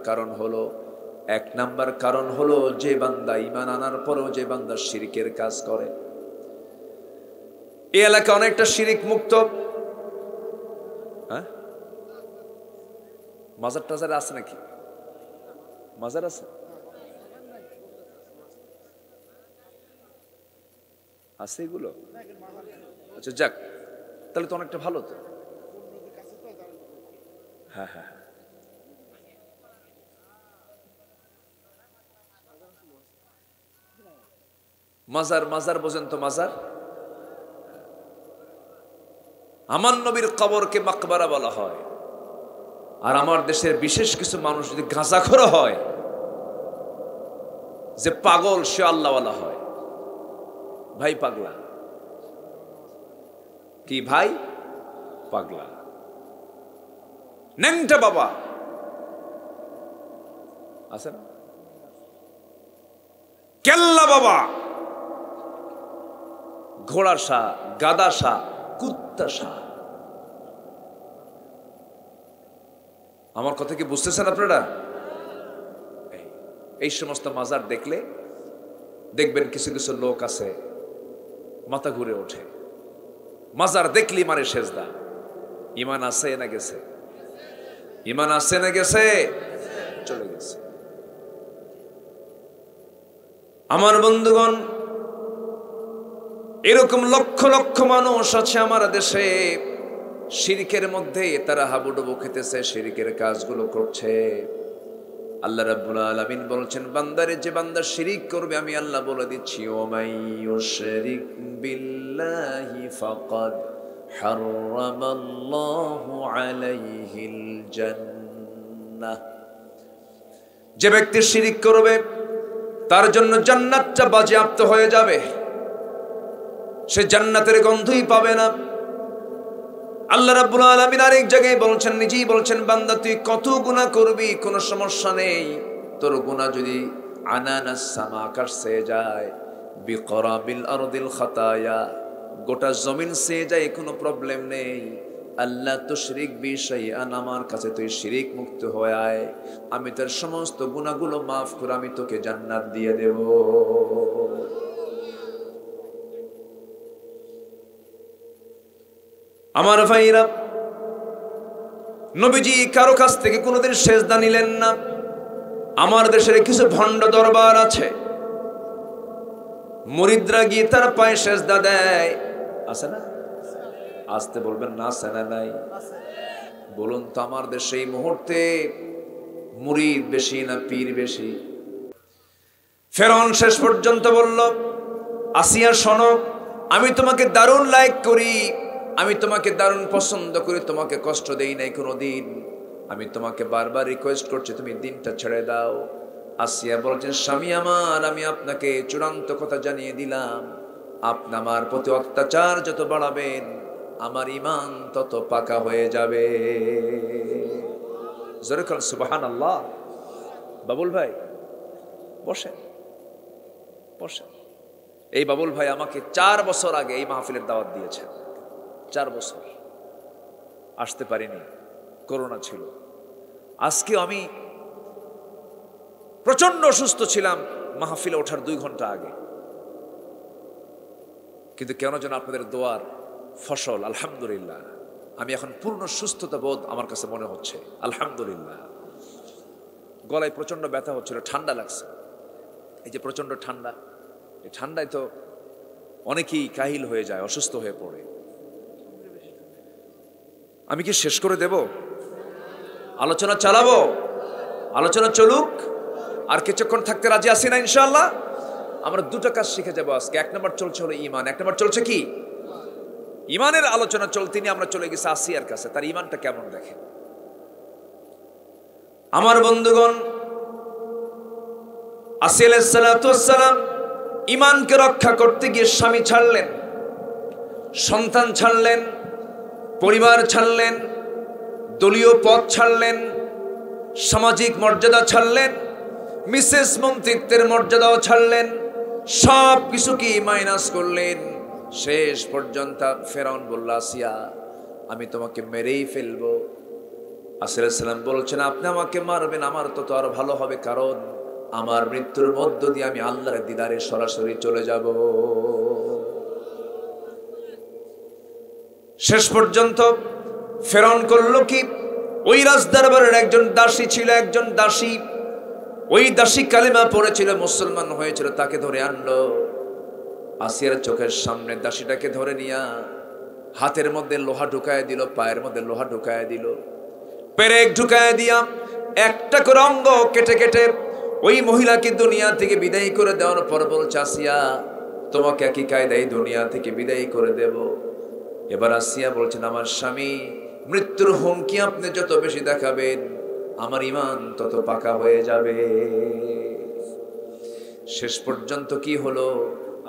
কারণ হলো যে বান্দা ইমান আনার পরেও যে বান্দা শিরকের কাজ করে। এই এলাকা অনেকটা শিরিক মুক্ত। হ্যাঁ, মাজার টাজার আছে নাকি? মাজার আছে, আছে এগুলো? আচ্ছা যাক, তাহলে তো অনেকটা ভালো তো। হ্যাঁ হ্যাঁ, মাজার বোঝেন তো? মাজার, আমার নবীর কবরকে মাকবারা বলা হয়। আর আমার দেশের বিশেষ কিছু মানুষ যদি গাঁজাখোর হয়, যে পাগল, সে আল্লাহওয়ালা হয়। ভাই পাগলা, কি ভাই পাগলা, ন্যাংটা বাবা আছে না, কেল্লা বাবা, ঘোড়া শাহ, গাদা শাহ, কুত্তা শাহ। আমার কথা কি বুঝতেছেন আপনারা? এই সমস্ত মাজার দেখলে দেখবেন কিছু কিছু লোক আছে মাথা ঘুরে ওঠে, মাজার দেখলি মারে সেজদা। ইমান আছে না গেছে? ইমান আছে না গেছে? চলে গেছে। আমার বন্ধুগণ, এরকম লক্ষ লক্ষ মানুষ আছে আমার দেশে, শিরকের মধ্যে তারা হাবুডুবু খেতেছে, শিরকের কাজগুলো করছে। আল্লাহ রাব্বুল আলামিন বলছেন, বান্দারে যে বান্দা শিরিক করবে, আমি আল্লাহ বলে দিচ্ছি, ওমাই ইউশরিক বিল্লাহি ফাকাদ হারামাল্লাহু আলাইহিল জান্নাহ। যে ব্যক্তি শিরিক করবে তার জন্য জান্নাতটা বাজেয়াপ্ত হয়ে যাবে, সে জান্নাতের গন্ধই পাবে না। আল্লাহ রাব্বুল আলামিন আরেক জায়গায় বলছেন, নিজেই বলছেন, বান্দা তুই কত গুনাহ করবি কোনো সমস্যা নেই, তোর গুনাহ যদি আনানাস সামা, আকাশ চেয়ে যায়, বিকরাবিল আরদিল খাতায়া, গোটা জমিন চেয়ে যায়, কোনো প্রবলেম নেই। আল্লাহ তুশরিক বি শাইআন, আমার কাছে তুই শিরিক মুক্ত হয়ে আয়, আমি তোর সমস্ত গুনাহগুলো মাফ করে আমি তোকে জান্নাত দিয়ে দেব। আমার ভাইরা, নবীজি কারো কাছ থেকে কোনোদিন সেজদা নিলেন না। আমার দেশের কিছু ভণ্ড দরবার আছে, মুরিদরা গিয়ে তার পায়ে সেজদা দেয়, আছে না? আসতে বলবেন না, আছে না নাই? বলুন তো, আমার দেশে এই মুহূর্তে মুরিদ বেশি না পীর বেশি? ফেরাউন শেষ পর্যন্ত বলল, আসিয়া শোনো, আমি তোমাকে দারুণ লাইক করি, আমি তোমাকে দারুণ পছন্দ করি, তোমাকে কষ্ট দেই নাই কোনোদিন, আমি তোমাকে বারবার রিকোয়েস্ট করছি তুমি দিনটা ছেড়ে দাও। আসিয়া বলছেন, স্বামী আমার, আমি আপনাকে চূড়ান্ত কথা জানিয়ে দিলাম, আপনি আমার প্রতি অত্যাচার যত বাড়াবেন আমার ঈমান তত পাকা হয়ে যাবে। জোরে বলেন সুবহানাল্লাহ। বাবুল ভাই বসেন, বসেন। এই বাবুল ভাই আমাকে 4 বছর আগে এই মাহফিলের দাওয়াত দিয়েছেন। 4 বছর আসতে পারিনি, করোনা ছিল। আজকে আমি প্রচন্ড অসুস্থ ছিলাম মাহফিলে ওঠার 2 ঘন্টা আগে, কিন্তু কেন যেন আপনাদের দোয়ার ফসল, আলহামদুলিল্লাহ, আমি এখন পূর্ণ সুস্থতা বোধ আমার কাছে মনে হচ্ছে, আলহামদুলিল্লাহ। গলায় প্রচন্ড ব্যথা হচ্ছিল, ঠান্ডা লাগছে। এই যে প্রচন্ড ঠান্ডা, এই ঠান্ডায় তো অনেকেই কাহিল হয়ে যায়, অসুস্থ হয়ে পড়ে। আমি কি শেষ করে দেব? আলোচনা চালাবো? আলোচনা চলুক। আর কিছুক্ষণ থাকতে রাজি আছি না ইনশাআল্লাহ? আমরা 2টা কাজ শিখে যাবো আজকে। 1 নম্বর চলছে হলো ঈমান, 1 নম্বর চলছে কি? ঈমানের আলোচনা চলতে নিয়ে আমরা চলে গেছি আসিয়ার কাছে, তার ঈমানটা কেমন দেখে। আমার বন্ধুগণ, আসিয়া আলাইহিস সালাতু ওয়াস সালাম ঈমানকে রক্ষা করতে গিয়ে স্বামী ছাড়লেন, সন্তান ছাড়লেন, পরিবার ছাড়লেন, দলীয় পদ ছাড়লেন, সামাজিক মর্যাদা ছাড়লেন, মিসেস মন্ত্রিত্বের মর্যাদাও ছাড়লেন, সব কিছুকে মাইনাস করলেন। শেষ পর্যন্ত ফেরাউন বলল, আসিয়া আমি তোমাকে মেরেই ফেলবো। আসিয়া আলাইহিস সালাম বলছেন, আপনি আমাকে মারবেন, আমার তো আরো ভালো হবে, কারণ আমার মৃত্যুর মধ্য দিয়ে আমি আল্লাহর দিদারে সরাসরি চলে যাব। শেষ পর্যন্ত ফেরাউন করলো কি, ওই রাজদরবারের একজন দাসী ছিল, একজন দাসী, ওই দাসী কালেমা পড়েছিল, মুসলমান হয়েছিল, তাকে ধরে আনলো। আসিয়ার চোখের সামনে দাসীটাকে ধরে নিয়া হাতের মধ্যে লোহা ঢুকায় দিল, পায়ের মধ্যে লোহা ঢুকায় দিল, পেরেক ঢুকায় দিয়া একটা করে অঙ্গ কেটে কেটে ওই মহিলাকে দুনিয়া থেকে বিদায় করে দেওয়ার পর বলছে, আসিয়া তোমাকে একই কায়দায় দুনিয়া থেকে বিদায় করে দেব। এবার আসিয়া বলছেন, আমার স্বামী, মৃত্যুর হুমকি আপনি যত বেশি দেখাবেন আমার ঈমান তত পাকা হয়ে যাবে। শেষ পর্যন্ত কি হলো,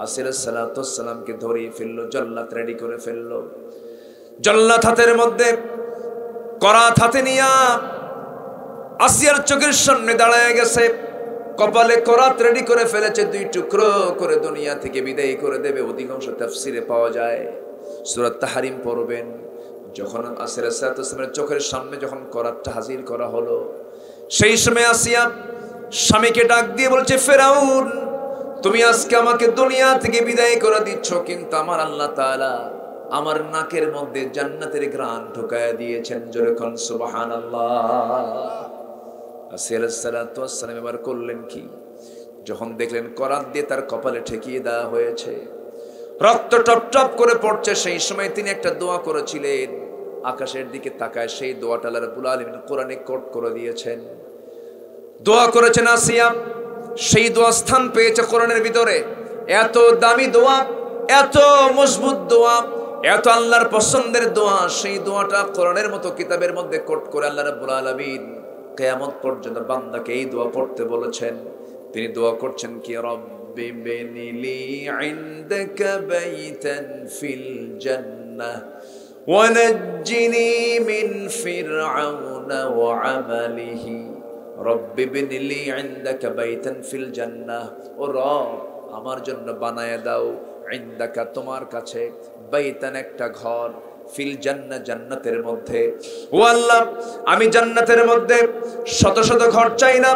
আসিয়া আলাইহিস সালামকে ধরিয়ে ফেললো, জল্লাদ রেডি করে ফেললো। জল্লাদ হাতের মধ্যে করাত হাতে নিয়া আসিয়ার চোখের সামনে দাঁড়ায় গেছে, কপালে করাত রেডি করে ফেলেছে, 2 টুকরো করে দুনিয়া থেকে বিদায় করে দেবে। অধিকাংশ তাফসিরে পাওয়া যায়, সূরা তাহরিম পড়বেন, যখন আসিয়া আলাইহিস সালামের চোখের সামনে যখন করাতটা হাজির করা হলো, সেই সময় আসিয়া স্বামীকে ডাক দিয়ে বলছে, ফেরাউন তুমি আজকে আমাকে দুনিয়া থেকে বিদায় করে দিচ্ছ, কিন্তু আমার আল্লাহ তাআলা আমার নাকের মধ্যে জান্নাতের ঘ্রাণ ঢুকায় দিয়েছেন। জোরে কোন সুবহানাল্লাহ। আসিয়া আলাইহিস সালাম এবার করলেন কি, যখন দেখলেন করাত দিয়ে তার কপালে ঠেকিয়ে দেওয়া হয়েছে, রক্ত টপ টপ করে পড়ছে, সেই সময় তিনি একটা দোয়া করেছিলেন, আকাশের দিকে তাকায় সেই দোয়াটা আল্লাহ রাব্বুল আলামিন কোরআনে কোট করে দিয়েছেন। দোয়া করেছেন আসিয়া, সেই দোয়া স্থান পেয়েছে কোরআনের ভিতরে। এত দামি দোয়া, এত মজবুত দোয়া, এত আল্লাহর পছন্দের দোয়া, সেই দোয়াটা কোরআনের মতো কিতাবের মধ্যে কোট করে আল্লাহ রাব্বুল আলামিন কিয়ামত পর্যন্ত বান্দাকে এই দোয়া পড়তে বলেছেন। তিনি দোয়া করছেন কি, রব্বি বিনিলি ইনদাকা বাইতান ফিল জান্নাহ ওয়া নাজ্জিনি মিন ফিরআউনা ওয়া আমালিহি। রব্বি বিনিলি ইনদাকা বাইতান ফিল জান্নাহ, ও রব আমার জন্য বানায় দাও, ইনদাকা তোমার কাছে, বাইতান একটা ঘর, ফিল জান্নাহ জান্নাতের মধ্যে। ও আল্লাহ আমি জান্নাতের মধ্যে শত শত ঘর চাই না,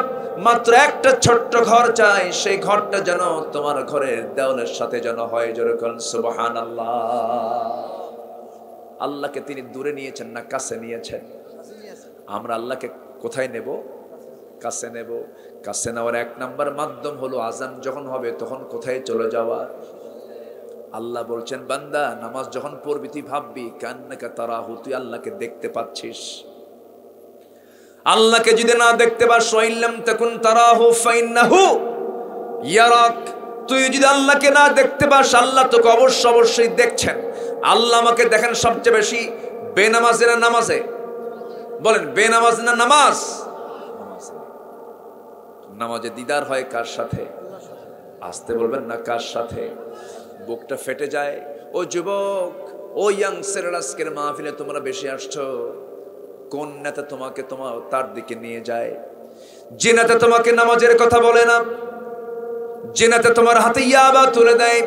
মাত্র একটা ছোট্ট ঘর চাই, সেই ঘরটা যেন তোমার ঘরের দেওয়ালের সাথে যেন হয়। জোরে বলেন সুবহানাল্লাহ। আল্লাহকে তিনি দূরে নিয়েছেন না কাছে নিয়েছেন? আমরা আল্লাহকে কোথায় নেব? কাছে নেব। কাছে নেওয়ার 1 নাম্বার মাধ্যম হলো আজান যখন হবে তখন কোথায় চলে যাওয়া। আল্লাহ বলছেন, বান্দা নামাজ যখন পড়বি তুই ভাববি কান্নাকা তারাহু, তুই আল্লাহকে দেখতে পাচ্ছিস। আল্লাহকে যদি না দেখতে পাস, ওয়াইল্লাম তাকুন তারাহু ফাইন্নাহু ইয়ারাক, তুই যদি আল্লাহকে না দেখতে পাস আল্লাহ তোকে অবশ্যই দেখছেন। আল্লাহ আমাকে দেখেন সবচেয়ে বেশি বেনামাজে না নামাজে? বলেন, বেনামাজ না নামাজ? নামাজে দিদার হয় কার সাথে? আসতে বলবেন না, কার সাথে? বুকটা ফেটে যায়। ও যুবক, ও ইয়াংস্টার, আজকের মাহফিলে তোমরা বেশি আসছো, কোন নেতা তোমাকে তার দিকে নিয়ে যায়? যে নেতা তোমাকে নামাজের কথা বলে না, যে নেতা তোমার হাতে ইয়াবা তুলে দেয়,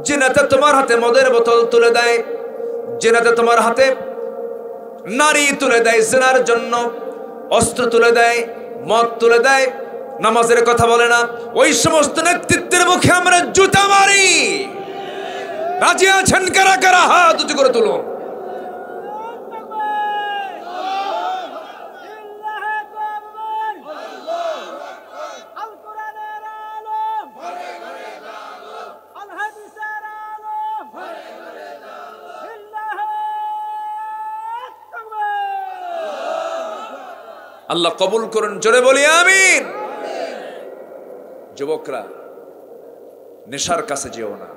যে নেতা তোমার হাতে মদের বোতল তুলে দেয়, যে নেতা তোমার হাতে নারী তুলে দেয় জিনার জন্য, অস্ত্র তুলে দেয়, মদ তুলে দেয়, নামাজের কথা বলে না, ওই সমস্ত নেতৃত্বের মুখে আমরা জুতা মারি। রাজি আছেন কারা কারা? হাত উঁচু করে তুলুন। আল্লাহ কবুল করুন, জোরে বলি আমিন। যুবকরা, নেশার কাছে যেও না।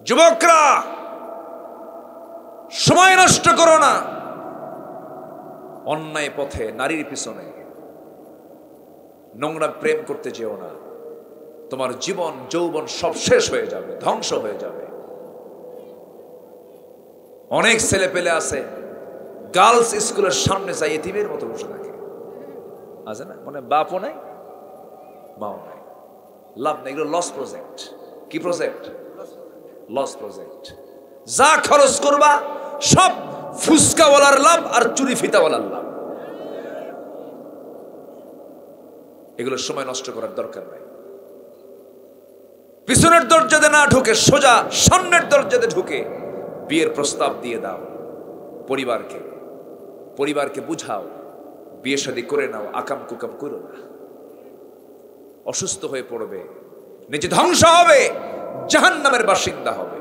যুবকরা, সময় নষ্ট করো না অন্যায় পথে, নারীর পিছনে। নোংরা প্রেম করতে যেও না, তোমার জীবন যৌবন সব শেষ হয়ে যাবে, ধ্বংস হয়ে যাবে। অনেক ছেলে পেলে আছে গার্লস স্কুলের সামনে যাই এতিমের মতো বসে থাকে, আছে না? মানে বাপও নাই মাও নাই, লাভ নেই, এগুলো লস প্রজেক্ট। কি প্রজেক্ট? Loss project. যা খরচ করবা সব ফুসকাওয়ালার লাভ আর চুরি ফিতাওয়ালার লাভ। এগুলো সময় নষ্ট করার দরকার নাই। পিছনের দরজাতে না ঢুকে সোজা সামনের দরজাতে ঢুকে বিয়ের প্রস্তাব দিয়ে দাও। পরিবারকে বুঝাও, বিয়ে শাদী করে নাও, আকাম কুকাম করো না। অসুস্থ হয়ে পড়বে, নিজে ধ্বংস হবে, জাহান্নামের বাসিন্দা হবে।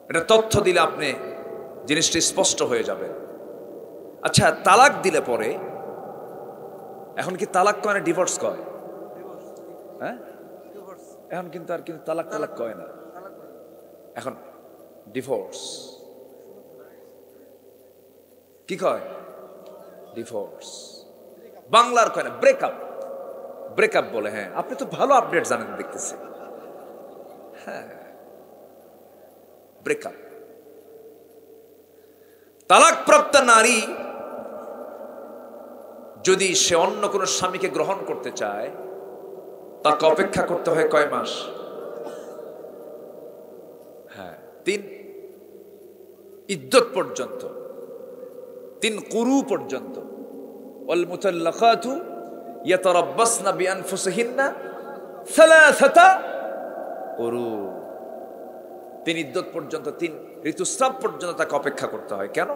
এটা তথ্য দিলে আপনি জিনিসটি স্পষ্ট হয়ে যাবে। আচ্ছা, তালাক দিলে পরে এখন কি তালাক কয় না ডিভোর্স কয়? হ্যাঁ, এখন কিন্তু আর কিন্তু তালাক কয় না, এখন ডিভোর্স। কি কয়? ডিভোর্স। বাংলার কয় না, ব্রেকআপ বলে। হ্যাঁ, আপনি তো ভালো আপডেট জানেন দেখতেছি। হ্যাঁ, ব্রেকআপ। তালাকপ্রাপ্ত নারী যদি সে অন্য কোন স্বামীকে গ্রহণ করতে চায়, তাকে অপেক্ষা করতে হয় কয় মাস? হ্যাঁ, 3 ইদ্দত পর্যন্ত, 3 কুরু পর্যন্ত। ওয়াল মুতাল্লাকাতু ইয়াতারাব্বাসনা বিআনফুসিহিন্না সালাসাতা কুরু। 3 ইদ্দত পর্যন্ত, 3 ঋতুস্রাব পর্যন্ত তাকে অপেক্ষা করতে হয়। কেন?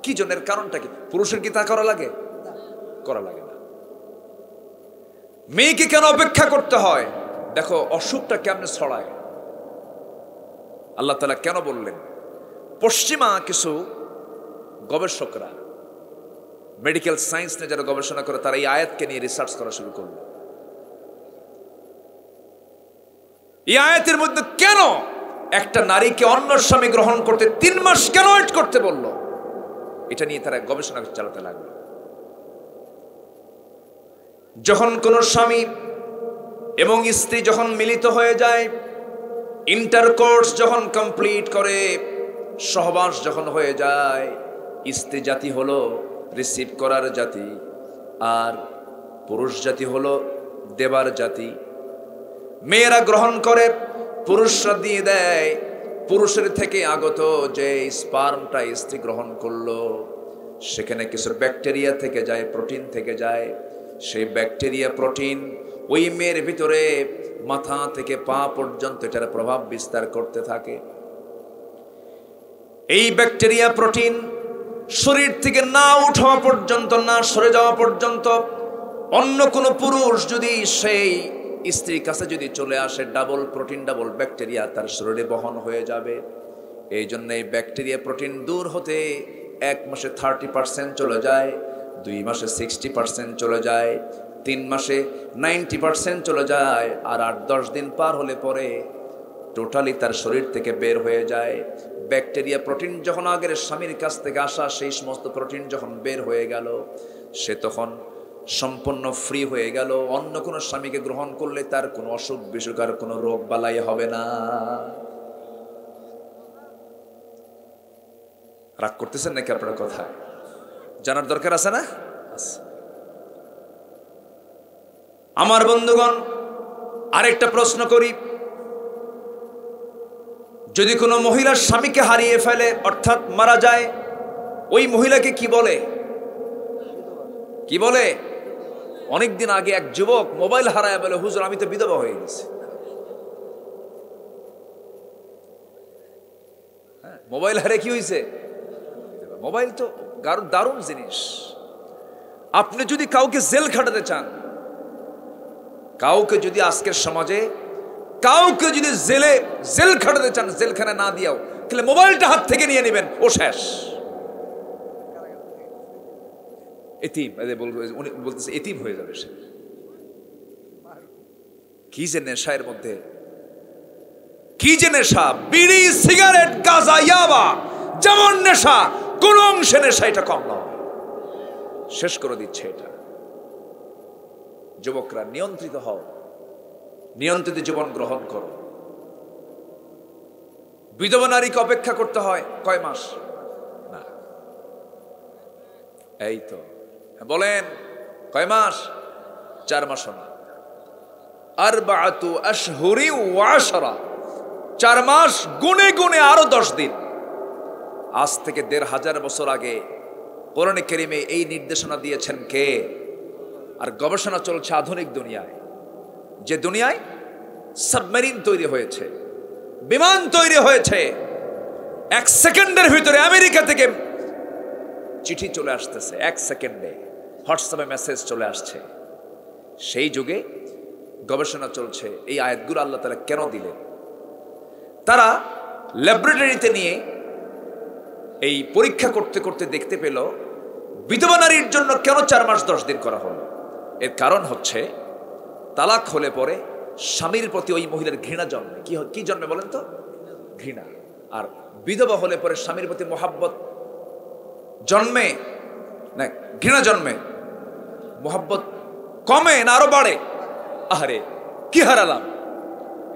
কি জনের কারণটা কি? পুরুষের কি তা করা লাগে? করা লাগে না। মেয়েকে কেন অপেক্ষা করতে হয়? দেখো অসুখটা কেমনে ছড়ায়। আল্লাহ তাআলা কেন বললেন? পশ্চিমা কিছু গবেষকরা, মেডিকেল সায়েন্স নিয়ে যারা গবেষণা করে, তারা এই আয়াতকে নিয়ে রিসার্চ করা শুরু করলো। এই আয়াতের মধ্যে কেন একটা নারীকে অন্য স্বামী গ্রহণ করতে 3 মাস কেন ওয়েট করতে বলল, এটা নিয়ে তারা গবেষণা চালাতে লাগলো। যখন কোন স্বামী এবং স্ত্রী যখন মিলিত হয়ে যায়, ইন্টারকোর্স যখন কমপ্লিট করে, সহবাস যখন হয়ে যায়, স্ত্রী জাতি হলো রিসিভ করার জাতি, আর পুরুষ জাতি হলো দেবার জাতি। মেয়েরা গ্রহণ করে, পুরুষরা দিয়ে দেয়। পুরুষের থেকে আগত যে স্পার্মটা স্ত্রী গ্রহণ করলো, সেখানে কিছু ব্যাকটেরিয়া থেকে যায়, প্রোটিন থেকে যায়। সেই ব্যাকটেরিয়া প্রোটিন ওই মেয়ের ভিতরে মাথা থেকে পা পর্যন্ত এটার প্রভাব বিস্তার করতে থাকে। এই ব্যাকটেরিয়া প্রোটিন শরীর থেকে না উঠা পর্যন্ত, না সরে যাওয়া পর্যন্ত, অন্য কোনো পুরুষ যদি সেই স্ত্রীর কাছে যদি চলে আসে, ডাবল প্রোটিন, ডাবল ব্যাকটেরিয়া তার শরীরে বহন হয়ে যাবে। এই জন্য এই ব্যাকটেরিয়া প্রোটিন দূর হতে 1 মাসে 30% চলে যায়, 2 মাসে 60% চলে যায়, 3 মাসে 90% চলে যায়, আর 8-10 দিন পার হলে পরে টোটালি তার শরীর থেকে বের হয়ে যায়। ব্যাকটেরিয়া প্রোটিন যখন আগের স্বামীর কাছ থেকে আসা সেই সমস্ত প্রোটিন যখন বের হয়ে গেল, সে তখন সম্পূর্ণ ফ্রি হয়ে গেল। অন্য কোনো স্বামীকে গ্রহণ করলে তার কোনো অসুখ বিসুখ আর কোনো রোগ বালাই হবে না। রাগ করতেছেন নাকি আপনার কথা? জানার দরকার আছে না? আমার বন্ধুগণ, আরেকটা প্রশ্ন করি। যদি কোনো মহিলার স্বামীকে হারিয়ে ফেলে, অর্থাৎ মারা যায়, ওই মহিলাকে কি বলে? কি বলে? অনেকদিন আগে এক যুবক মোবাইল হারায় বলে, হুজুর আমি তো বিধবা হয়ে গেছি। মোবাইল হারে কি হয়েছে? মোবাইল তো দারুণ জিনিস। আপনি যদি কাউকে জেল খাটাতে চান, কাউকে যদি আজকের সমাজে কাউকে যদি জেল খাটাতে চান, জেলখানে না দিয়াও, তাহলে মোবাইলটা হাত থেকে নিয়ে নেবেন, ও শেষ। এতিম বলতেছে, এতিম হয়ে যাবে সে। কি যে নেশা এর মধ্যে, কি যে নেশা! বিড়ি, সিগারেট, গাঁজা, ইয়াবা, যেমন নেশা, কোন অংশে নেশা এটা কম নয়, শেষ করে দিচ্ছে এটা। যুবকরা নিয়ন্ত্রিত হও, নিয়ন্ত্রিত জীবন গ্রহণ করো। বিধবা নারীকে অপেক্ষা করতে হয় কয় মাস? না, এই তো বলেন কয় মাস? 4 মাসও না, আরবাআতু আশহুরি ওয়া আশরা, 4 মাস গুনে গুনে আরো 10 দিন। আজ থেকে 1500 বছর আগে কোরআনে কারিমে এই নির্দেশনা দিয়েছেন কে? আর গবেষণা চলছে আধুনিক দুনিয়ায়, যে দুনিয়ায় সাবমেরিন তৈরি হয়েছে, বিমান তৈরি হয়েছে, 1 সেকেন্ডের ভিতরে আমেরিকা থেকে চিঠি চলে আসতেছে, 1 সেকেন্ডে হোয়াটসঅ্যাপে মেসেজ চলে আসছে। সেই যুগে গবেষণা চলছে এই আয়াতগুলো আল্লাহ তাআলা কেন দিলেন। তারা ল্যাবরেটরিতে নিয়ে এই পরীক্ষা করতে করতে দেখতে পেল বিধবা নারীর জন্য কেন 4 মাস 10 দিন করা হলো। এর কারণ হচ্ছে তালাক হলে পরে স্বামীর প্রতি ওই মহিলার ঘৃণা জন্মে। কি জন্মে বলেন তো? ঘৃণা। আর বিধবা হলে পরে স্বামীর প্রতি মোহাব্বত জন্মে না ঘৃণা জন্মে? মোহাব্বত কমে না আরো বাড়ে? আহারে কি হারালাম!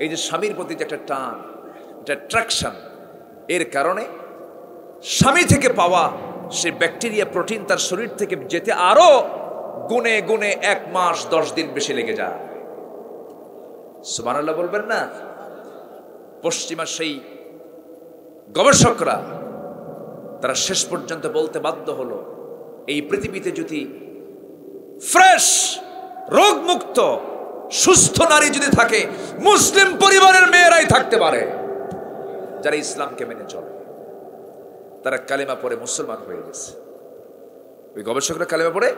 এই যে স্বামীর প্রতি যে একটা টান, একটা অ্যাট্রাকশন, এর কারণে স্বামী থেকে পাওয়া সেই ব্যাকটেরিয়া প্রোটিন তার শরীর থেকে যেতে আরো গুনে গুনে 1 মাস 10 দিন বেশি লেগে যায়। সুবহানাল্লাহ বলবেন না? পশ্চিমা সেই গবেষকরা তারা শেষ পর্যন্ত বলতে বাধ্য হলো, এই পৃথিবীতে যদি ফ্রেশ রোগমুক্ত সুস্থ নারী যদি থাকে, মুসলিম পরিবারের মেয়েরাই থাকতে পারে, যারা ইসলামকে মেনে চলে। তারা কালেমা পড়ে মুসলমান হয়ে গেছে। ওই গবেষকরা কালেমা পড়ে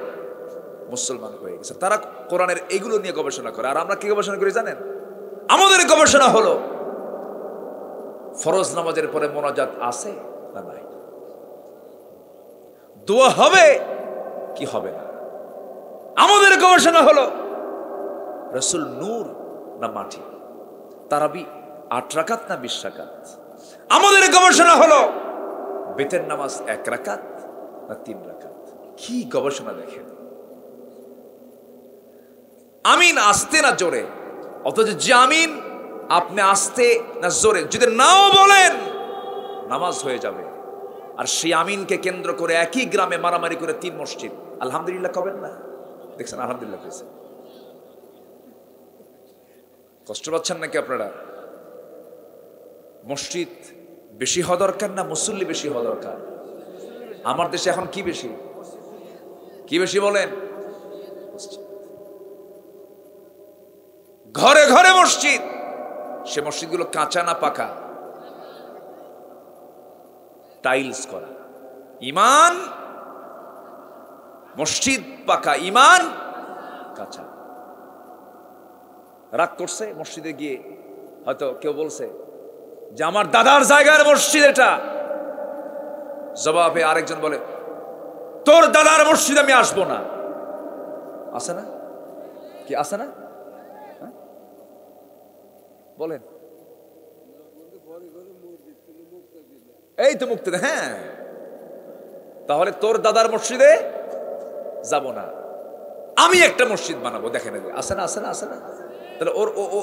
মুসলমান হয়ে গেছে। তারা কোরআনের এগুলো নিয়ে গবেষণা করে। আর আমরা কি গবেষণা করি জানেন? আমাদের গবেষণা হলো ফরজ নামাজের পরে মোনাজাত আছে না নাই, দোয়া হবে কি হবে না। আমাদের গবেষণা হলো রাসূল নূর না মাটি, তারাবি 8 রাকাত না 20 রাকাত। আমাদের গবেষণা হলো বেতের নামাজ 1 রাকাত না 3 রাকাত। কি গবেষণা দেখেন! আমিন আস্তে না জোরে, অথচ যে আমিন আপনি আস্তে না জোরে যদি নাও বলেন নামাজ হয়ে যাবে। আর সেই আমিনকে কেন্দ্র করে একই গ্রামে মারামারি করে 3 মসজিদ। আলহামদুলিল্লাহ কবেন না? দেখছেন আলহামদুলিল্লাহ কইছে। কষ্ট পাচ্ছেন নাকি আপনারা? মসজিদ বেশি হওয়া দরকার না মুসল্লি বেশি হওয়া দরকার? আমার দেশে এখন কি বেশি? কি বেশি বলেন? ঘরে ঘরে মসজিদ। সে মসজিদগুলো কাঁচা না পাকা? টাইলস করা। ইমান মসজিদ পাকা, ইমান কাঁচা। রাগ করছে মসজিদে গিয়ে, হয়তো কেউ বলছে যে আমার দাদার জায়গার মসজিদ এটা। জবাবে আরেকজন বলে তোর দাদার মসজিদ আমি আসবো না। আছে না? কি আছে না? বলেন। এই তো মুক্তি। হ্যাঁ, তাহলে তোর দাদার মসজিদে যাব না, আমি একটা মসজিদ বানাবো। দেখেন আছে না? আছে না? আছে না? তাহলে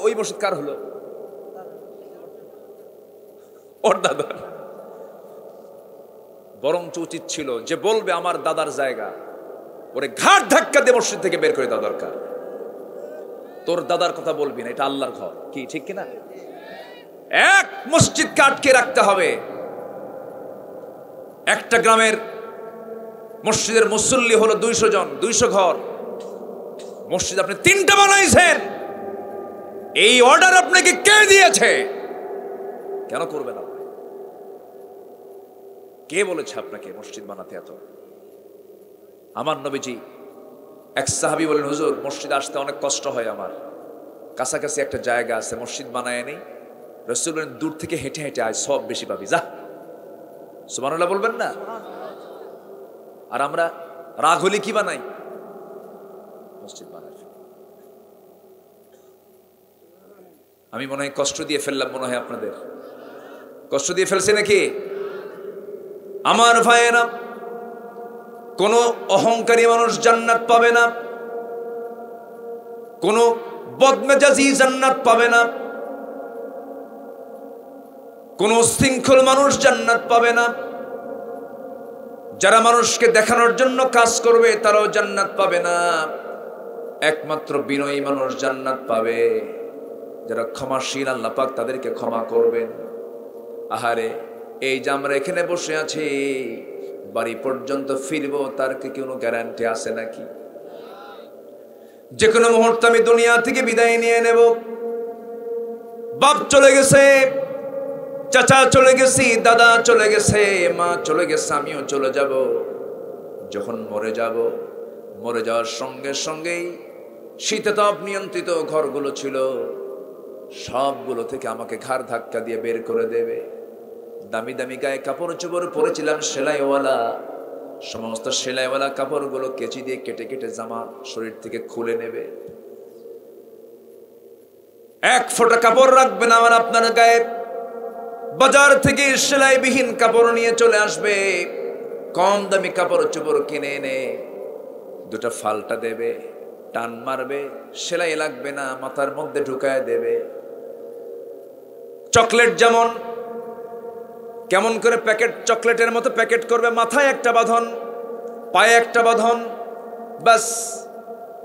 ওই মসজিদ কার হলো? ওর দাদার। বরঞ্চ উচিত ছিল যে বলবে আমার দাদার জায়গা, ওরে ঘাট ধাক্কা দিয়ে মসজিদ থেকে বের করে দেওয়া দরকার। তোর দাদার কথা বলবি না, এটা আল্লাহর ঘর। কি ঠিক কিনা? এক মসজিদকে আটকে রাখতে হবে। একটা গ্রামের মসজিদের মুসল্লি হলো 200 জন, 200 ঘর। মসজিদ আপনি 3টা বানাইছেন, এই অর্ডার আপনাকে কে দিয়েছে? কেন করবেন আপনি? কে বলেছে আপনাকে মসজিদ বানাতে? এত আমার নবীজি এক সাহাবী বলেন, হুজুর মসজিদ আসতে অনেক কষ্ট হয়, আমার কাছাকাছি একটা জায়গা আছে, মসজিদ বানায় নেই। রাসূল বলেন দূর থেকে হেঁটে হেঁটে আয়, সব বেশি পাবি, যা। সুবহানাল্লাহ বলবেন না? আর আমরা রাগ হলে কি বানাই? মসজিদ বানাই। আমি মনে হয় কষ্ট দিয়ে ফেললাম, মনে হয় আপনাদের কষ্ট দিয়ে ফেলছে নাকি? আমার ভাইয়েরা, কোন অহংকারী মানুষ জান্নাত পাবে না, কোন বদমেজাজি জান্নাত পাবে না, কোন উচ্ছৃঙ্খল মানুষ জান্নাত পাবে না। যারা মানুষকে দেখানোর জন্য কাজ করবে তারাও জান্নাত পাবে না। একমাত্র বিনয়ী মানুষ জান্নাত পাবে যারা ক্ষমাশীল, আল্লাহ পাক তাদেরকে ক্ষমা করবেন। আহারে, এই যে আমরা এখানে বসে আছি, বাড়ি পর্যন্ত ফিরবো, তার কি কোনো গ্যারান্টি আছে নাকি? যে কোনো মুহূর্তে আমি দুনিয়া থেকে বিদায় নিয়ে নেব। বাপ চলে গেছে, চাচা চলে গেছি, দাদা চলে গেছে, মা চলে গেছে, আমিও চলে যাব। যখন মরে যাব, মরে যাওয়ার সঙ্গে সঙ্গেই শীততাপ নিয়ন্ত্রিত ঘরগুলো ছিল, সবগুলো থেকে আমাকে ঘাড় ধাক্কা দিয়ে বের করে দেবে। দামি দামি গায়ে কাপড় চোপড় পরেছিলাম সেলাইওয়ালা, সমস্ত সেলাইওয়ালা কাপড়গুলো কেচি দিয়ে কেটে কেটে জামা শরীর থেকে খুলে নেবে। এক ফোঁটা কাপড় রাখবে না আমার আপনার গায়ে। বাজার থেকে সেলাইবিহীন কাপড় নিয়ে চলে আসবে, কম দামি কাপড় চোপড় কিনে এনে দুটা ফাল্টা দেবে, টান মারবে, সেলাই লাগবে না, মাথার মধ্যে ঢুকায় দেবে। চকলেট যেমন কেমন করে প্যাকেট, চকলেটের মতো প্যাকেট করবে, মাথায় একটা বাঁধন, পায়ে একটা বাঁধন, বাস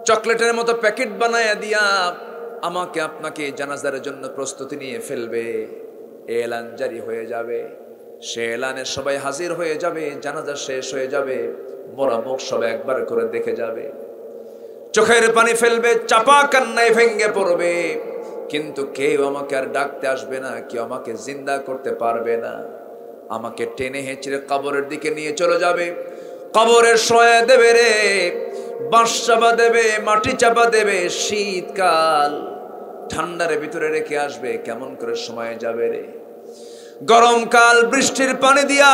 চকলেটের মতো প্যাকেট বানায় দিয়া আমাকে আপনাকে জানাজার জন্য প্রস্তুতি নিয়ে ফেলবে। এলান জারি হয়ে যাবে, সে এলানে সবাই হাজির হয়ে যাবে, জানাজা শেষ হয়ে যাবে, মরা মুখ সবাই একবার করে দেখে যাবে, চোখের পানি ফেলবে, চাপা কান্নায় ভেঙ্গে পড়বে, কিন্তু কেউ আমাকে আর ডাকতে আসবে না, কেউ আমাকে জিন্দা করতে পারবে না। আমাকে টেনে হেঁচড়ে কবরের দিকে নিয়ে চলে যাবে, কবরে শোয়া দেবে রে, বাঁশ চাপা দেবে, মাটি চাপা দেবে, শীতকাল ঠান্ডার ভিতরে রেখে আসবে, কেমন করে সময় যাবে রে। গরমকাল বৃষ্টির পানি দিয়া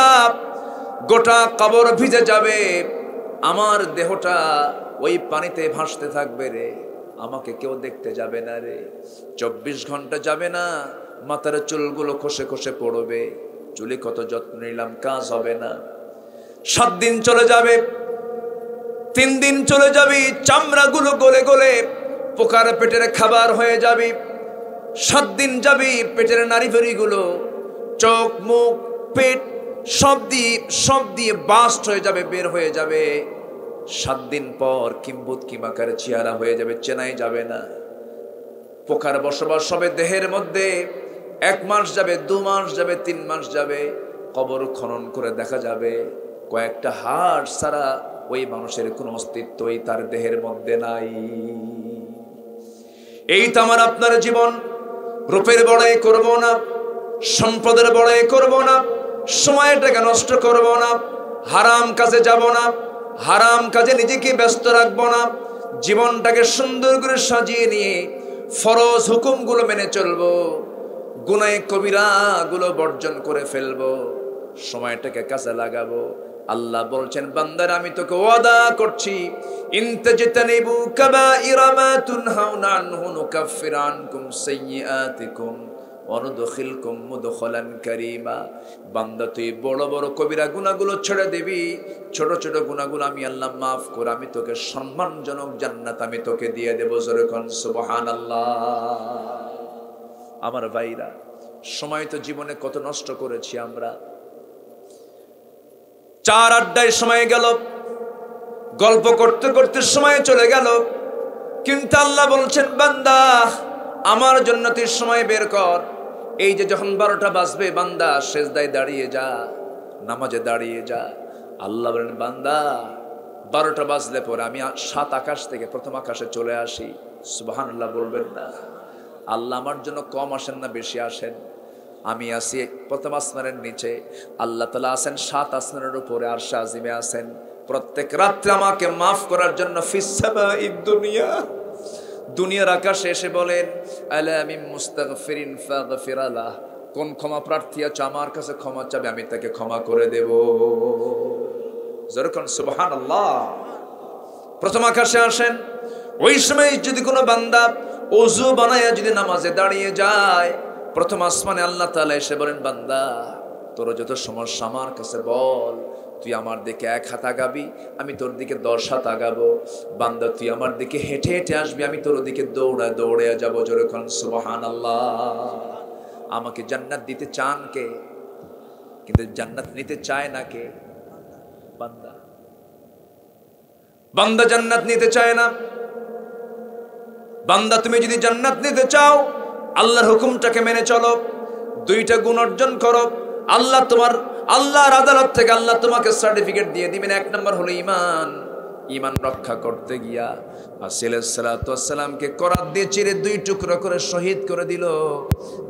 গোটা কবর ভিজে যাবে, আমার দেহটা ওই পানিতে ভাসতে থাকবে রে, আমাকে কেউ দেখতে যাবে না রে। 24 ঘন্টা যাবে না, মাথার চুলগুলো খসে খসে পড়বে, চুলে কত যত্ন নিলাম, কাজ হবে না। 7 দিন চলে যাবে, 3 দিন চলে যাবি, চামড়াগুলো গলে গলে পোকার পেটের খাবার হয়ে যাবি। 7 দিন যাবি, পেটের নাড়িভুড়িগুলো, চোখ, মুখ, পেট সব দিয়ে বাস্ট হয়ে যাবে, বের হয়ে যাবে। 7 দিন পর কিম্বুত কিমাকার চেহারা হয়ে যাবে, চেনাই যাবে না। পোকার বসবাস হবে দেহের মধ্যে। 1 মাস যাবে, 2 মাস যাবে, 3 মাস যাবে, কবর খনন করে দেখা যাবে কয়েকটা হাড় ছাড়া ওই মানুষের কোনো অস্তিত্বই তার দেহের মধ্যে নাই। এই তো আমার আপনার জীবন। রূপের বড়াই করব না, সম্পদের বড়াই করব না, সময়টাকে নষ্ট করব না, হারাম কাজে যাব না, হারাম কাজে নিজেকে ব্যস্ত রাখবো না, জীবনটাকে সুন্দর করে সাজিয়ে নিয়ে ফরজ হুকুমগুলো মেনে চলবো, গুনাহ কবিরা গুলো বর্জন করে ফেলবো, সময়টাকে কাজে লাগাবো। আল্লাহ বলছেন, বান্দারা আমি তোকে ওয়াদা করছি, ইনতাজতানিবু কাবাইরা মা তুনহাউনা আনহু নুকাফির আনকুম সাইয়্যাতিকুম ওয়া নুদখিলকুম মুদখালান কারীমা। বান্দা তুই বড় বড় কবিরা গুনাহগুলো ছেড়ে দিবি, ছোট ছোট গুনাহগুলো আমি আল্লাহ মাফ করে আমি তোকে সম্মানজনক জান্নাত আমি তোকে দিয়ে দেব। জোরে কোন সুবহানাল্লাহ। আমার ভাইরা, সময় তো জীবনে কত নষ্ট করেছি আমরা। 4 আড্ডায় সময় গেল, গল্প করতে করতে সময় চলে গেল, কিন্তু আল্লাহ বলছেন, বান্দা আমার জন্য তুই সময় বের কর। এই যে যখন 12টা বাজবে, বান্দা সেজদায় দাঁড়িয়ে যা, নামাজে দাঁড়িয়ে যা। আল্লাহ বলেন, বান্দা 12টা বাজলে পরে আমি 7 আকাশ থেকে প্রথম আকাশে চলে আসি। সুবহানাল্লাহ বলবেন না? আল্লাহ আমার জন্য কম আসেন না, বেশি আসেন? আমি আসি প্রথম আসমানের নিচে, আল্লাহ তাআলা আছেন 7 আসমানের উপরে, আরশে আজিমে আছেন। প্রত্যেক রাত্রে আমাকে মাফ করার জন্য ফিস সামাইদ দুনিয়া, দুনিয়ার আকাশে এসে বলেন, আলা মিন মুস্তাগফিরিন ফাগফির লাহ, কোন ক্ষমা প্রার্থী আছে আমার কাছে ক্ষমা চাবে, আমি তাকে ক্ষমা করে দেব। যেরকম সুবহানাল্লাহ। প্রথম আকাশে আসেন, ওই সময় যদি কোনো বান্দা ওযু বানায়া যদি নামাজে দাঁড়িয়ে যায়, প্রথম আসমানে আল্লাহ তাআলা এসে বলেন, বান্দা তোর যত সমস্যা আমার কাছে বল, তুই আমার দিকে 1 হাত আগাবি, আমি তোর দিকে 10 হাত আগাবো। বান্দা তুই আমার দিকে হেঁটে হেঁটে আসবি, আমি তোর দিকে দৌড়ায় দৌড়ে যাবো। জোরে কোন সুবহানাল্লাহ। আমাকে জান্নাত দিতে চান কে? কিন্তু জান্নাত নিতে চায় না কে? বান্দা। বান্দা জান্নাত নিতে চায় না। বান্দা তুমি যদি জান্নাত নিতে চাও আল্লাহর হুকুমটাকে মেনে চলো, দুইটা গুণ অর্জন করো, আল্লাহর আদালত থেকে আল্লাহ তোমাকে সার্টিফিকেট দিয়ে দিবেন। এক নম্বর হলো ঈমান। ঈমান রক্ষা করতে গিয়া আসিল সালাতু ওয়াসসালামকে করাত দিয়ে চিরে দুই টুকরো করে শহীদ করে দিল,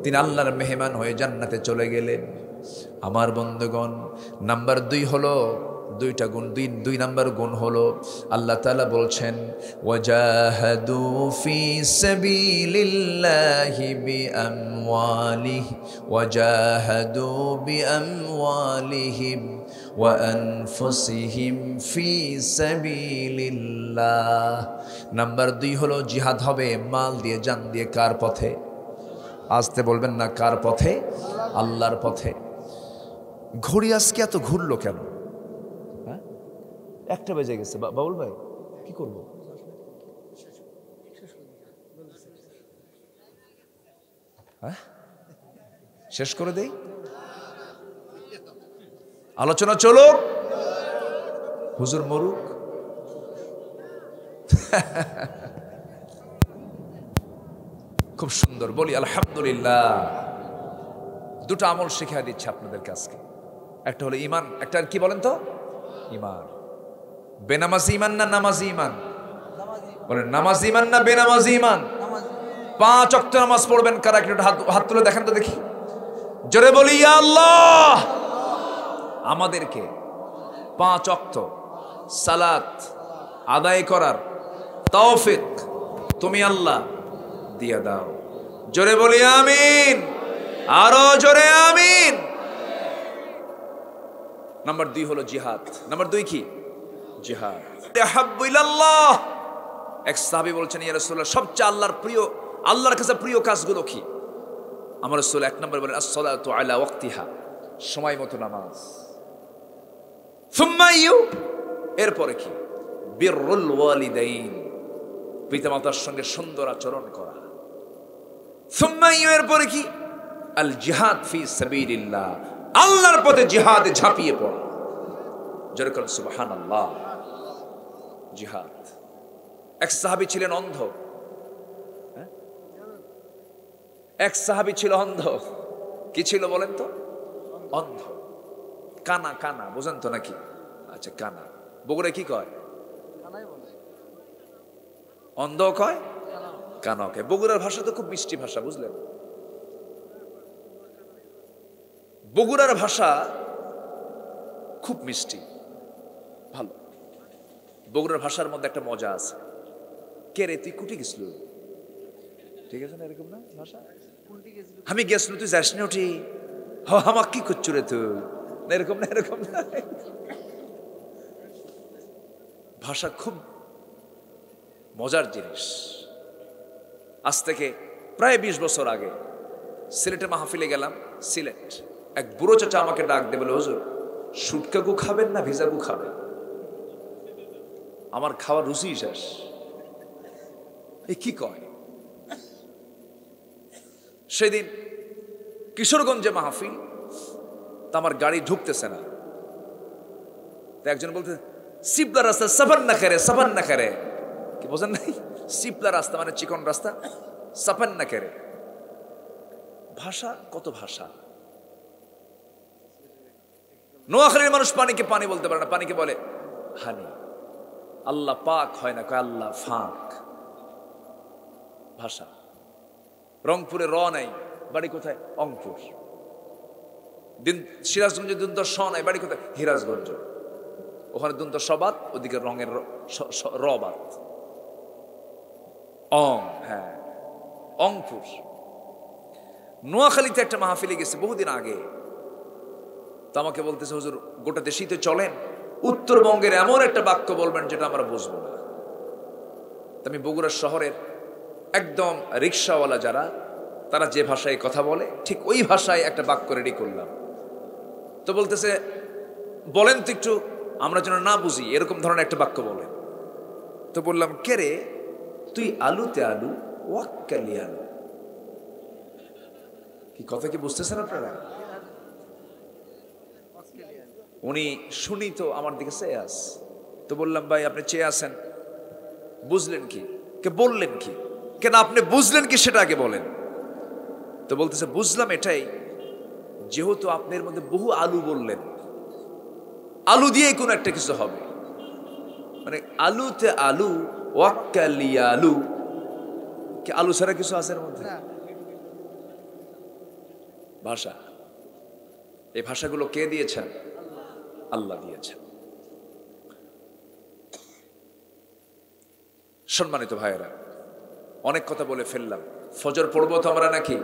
তিনি আল্লাহর মেহমান হয়ে জান্নাতে চলে গেলেন। আমার বন্ধুগণ, নাম্বার 2 হলো দুইটা গুণ, দুই নাম্বার গুণ হলো আল্লাহ তাআলা বলছেন ওয়াজাহাদু ফি সাবিলিল্লাহি বিআমওয়ালিহি ওয়াজাহাদু বিআমওয়ালিহিম ওয়া আনফুসিহিম ফি সাবিলিল্লাহ। নাম্বার 2 হলো জিহাদ হবে মাল দিয়ে, জান দিয়ে। কার পথে? আসতে বলবেন না, কার পথে? আল্লাহর পথে। ঘড়ি আজকে এত ঘুরলো কেন? হ্যাঁ, 1টা বেজে গেছে। বাবুল ভাই কি করব? হ্যাঁ, শেষ করে দেই, আলোচনা চলুক, হুজুর মরুক। খুব সুন্দর বলি আলহামদুলিল্লাহ। দুটো আমল শিখিয়ে দিচ্ছে আপনাদের কাছে। একটা হলো ঈমান, একটা কি বলেন তো? ঈমান। বেনামাজি ঈমান না নামাজি ঈমান? বলেন নামাজি ঈমান না বেনামাজি ঈমান? 5 ওয়াক্ত নামাজ পড়বেন কারা? একটু হাত তুলে দেখেন তো দেখি, জোরে বলি ইয়া আল্লাহ। আমাদেরকে 5 ওয়াক্ত সালাত আদায় করার তৌফিক তুমি আল্লাহ দিয়ে দাও। জোরে বলি আমিন, আরো জোরে আমিন। নাম্বার 2 হলো জিহাদ। নাম্বার 2 কি? জিহাদ। তাহাব্বু ইলাল্লাহ। এক সাহাবী বলছেন ইয়া রাসূলুল্লাহ, সবচেয়ে আল্লাহর কাছে প্রিয় কাজগুলো কি? আমার রাসূল 1 নম্বর বলেন as-সালাতু আলা ওয়াক্তিহা, সময় মতো নামাজ। সুম্মা এরপরে কি? বিররুল ওয়ালিদাইন, পিতামাতার সঙ্গে সুন্দর আচরণ করা। সুম্মা এরপরে কি? আল জিহাদ ফি সাবিলিল্লাহ, আল্লাহর পথে জিহাদে ঝাঁপিয়ে পড়া। যেরকম সুবহানাল্লাহ। জিহাদ। এক সাহাবী ছিলেন অন্ধ। এক সাহাবী ছিল অন্ধ। কি ছিল বলেন তো? অন্ধ। কানা। কানা বুঝেন তো নাকি? আচ্ছা, কানা বগুড়ায় কি কয়? অন্ধ কয়, কানা কয়। বগুড়ার ভাষা তো খুব মিষ্টি ভাষা, বুঝলেন? বগুড়ার ভাষা খুব মিষ্টি, ভালো। বগুড়ার ভাষার মধ্যে একটা মজা আছে। কে রে তুই কুটি গেছিল? ঠিক আছে না, এরকম না ভাষা? আমি গেছিল, তুই যাস না উঠি। আমার কি করছো রে তুই? এরকম না, এরকম না। ভাষা খুব মজার জিনিস। আজ থেকে প্রায় 20 বছর আগে সিলেটে মাহফিলে গেলাম। সিলেট এক বুড়ো চাচা আমাকে ডাক দিয়ে বলে, হুজুর শুটকাগু খাবেন না ভিজাগু খাবেন? আমার খাওয়ার রুচি শেষ। কি কয়? সেদিন কিশোরগঞ্জে মাহফিল, তা আমার গাড়ি ঢুকতেছে না। তো একজন বলতে, সিপলা রাস্তা সাফান না করে। কি বোঝেন নাই? সিপলা রাস্তা মানে চিকন রাস্তা, সাফান না করে। ভাষা কত ভাষা। নোয়াখালীর মানুষ পানিকে পানি বলতে পারে না, পানিকে বলে হানি। আল্লাহ পাক হয় না, কয় আল্লাহ ফাক। ভাষা। রংপুরে র নাই, বাড়ি কোথায়? অংপুর। সিরাজগঞ্জে দুন্ত স নাই, বাড়ি কোথায়? হিরাজগঞ্জ। ওখানে দুন্ত সবাত, ওদিকে রঙের রবাত। হ্যাঁ, অংপুর। নোয়াখালীতে একটা মাহফিলে গেছে বহুদিন আগে। তো আমাকে বলতেছে, হুজুর গোটা দেশেই তো চলেন, উত্তরবঙ্গের এমন একটা বাক্য বলবেন যেটা আমরা বুঝবো না। আমি বগুড়া শহরের একদম রিক্সাওয়ালা যারা, তারা যে ভাষায় কথা বলে ঠিক ওই ভাষায় একটা বাক্য রেডি করলাম। তো বলতেছে, বলেন তো একটু, আমরা যেন না বুঝি এরকম ধরনের একটা বাক্য বলেন। তো বললাম, কে রে তুই আলুতে আলু ওয়াক্কালি আলু। কি কথা কি বুঝতেছেন আপনারা? উনি শুনি তো আমার দিকে চেয়ে আস। তো বললাম, ভাই আপনি চেয়ে আসেন, বুঝলেন কি? কে বললেন কি? কেন আপনি বুঝলেন কি সেটা আগে বলেন। তো বলতেছে বুঝলাম এটাই, যেহেতু আপনার মধ্যে বহু আলু বললেন, আলু দিয়েই কোনো একটা কিছু হবে, মানে আলুতে আলু, ওয়াক্কালিয়া আলু, কি আলু ছাড়া কিছু আছে এর মধ্যে? ভাষা, এই ভাষাগুলো কে দিয়েছেন? আল্লাহ দিয়েছেন। সম্মানিত ভাইয়েরা, অনেক কথা বলে ফেললাম। ফজর পড়বো তো আমরা নাকি?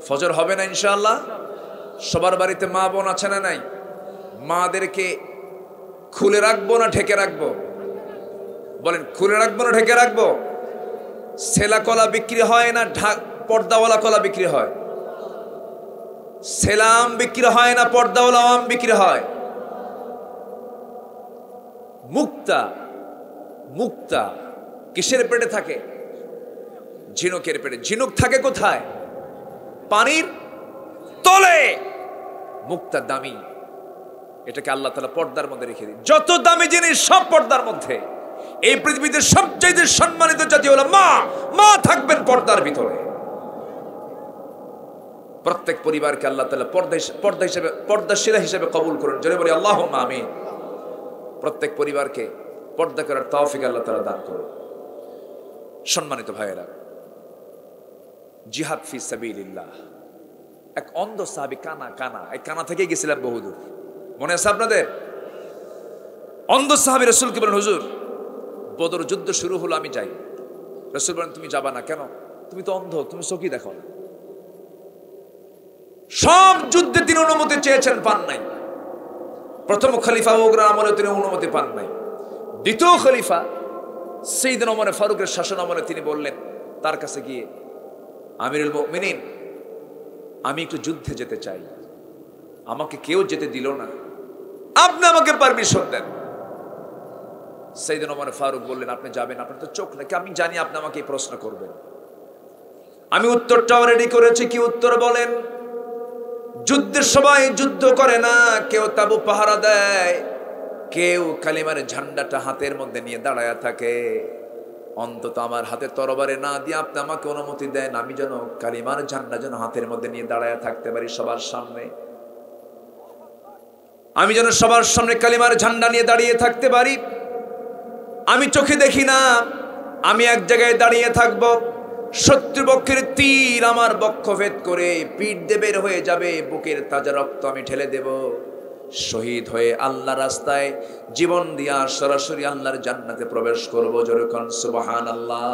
ফজর হবে না ইনশাআল্লাহ? সবার বাড়িতে মা বোন আছে না নাই? মাদেরকে খুলে রাখবো না ঢেকে রাখবো? বলেন, খুলে রাখবো না ঢেকে রাখবো? সেলা কলা বিক্রি হয় না পর্দাওয়ালা কলা বিক্রি হয়? সেলাম বিক্রি হয় না পর্দাওয়ালা আম বিক্রি হয়? মুক্তা, মুক্তা কিসের পেটে থাকে? ঝিনুকের পেটে। ঝিনুক থাকে কোথায়? পানির তলে। মুক্তা দামি, এটাকে আল্লাহ তাআলা পর্দার মধ্যে রেখে দিন। যত দামি জিনিস সব পর্দার মধ্যে। এই পৃথিবীতে সবচেয়ে সম্মানিত জাতি হলো মা। মা থাকবেন পর্দার ভিতরে। প্রত্যেক পরিবারকে আল্লাহ তাআলা পর্দাশীলা হিসেবে কবুল করুন। জোরে বলি আল্লাহুম্মা আমিন। প্রত্যেক পরিবারকে পর্দা করার তৌফিক আল্লাহ তাআলা দান করুন। সম্মানিত ভাইয়েরা, জিহাদ ফি সাবিলিল্লাহ। এক অন্ধ সাহাবী, কানা, এই কানা থেকে গেছিলাম বহুদূর, মনে আছে আপনাদের? অন্ধ সাহাবী রাসূলকে বলেন, হুজুর বদর যুদ্ধ শুরু হলো, আমি যাই। রাসূল বলেন, তুমি যাবা না কেন? তুমি তো অন্ধ, তুমি চোখই দেখো না। সব যুদ্ধে তিনি অনুমতি চেয়েছেন, পান নাই। প্রথম খলিফা ওমর আমলে তিনি অনুমতি পান নাই। দ্বিতীয় খলিফা সাইয়েদনা ওমর ফারুকের শাসন আমলে তিনি বললেন তার কাছে গিয়ে, আমিরুল মুমিনিন, আমি একটু যুদ্ধে যেতে চাই, আমাকে কেউ যেতে দিল না, আপনি আমাকে পারমিশন দেন। সাইয়েদনা ওমর ফারুক বললেন, আপনি যাবেন? আপনার তো চোখ নাকি? আমি জানি আপনি আমাকে এই প্রশ্ন করবেন, আমি উত্তরটাও রেডি করেছি। কি উত্তর বলেন? যুদ্ধের সবাই যুদ্ধ করে না, কেউ তাবু পাহারা দেয়, কেউ কালিমার ঝান্ডাটা হাতের মধ্যে নিয়ে দাঁড়ায়া থাকে। অন্তত আমার হাতে তরবারে না দিয়ে আপনি আমাকে অনুমতি দেন, আমি যেন কালিমার ঝান্ডা যেন হাতের মধ্যে নিয়ে দাঁড়ায়া থাকতে পারি সবার সামনে। আমি যেন সবার সামনে কালিমার ঝান্ডা নিয়ে দাঁড়িয়ে থাকতে পারি। আমি চোখে দেখি না, আমি এক জায়গায় দাঁড়িয়ে থাকব, শত্রুপক্ষের তীর আমার বক্ষ ভেদ করে পিঠ দিয়ে বের হয়ে যাবে, বুকের তাজা রক্ত আমি ঢেলে দেব, শহীদ হয়ে আল্লাহ রাস্তায় জীবন দিয়া সরাসরি আল্লাহর জান্নাতে প্রবেশ করব। জোরে কোন সুবহানাল্লাহ।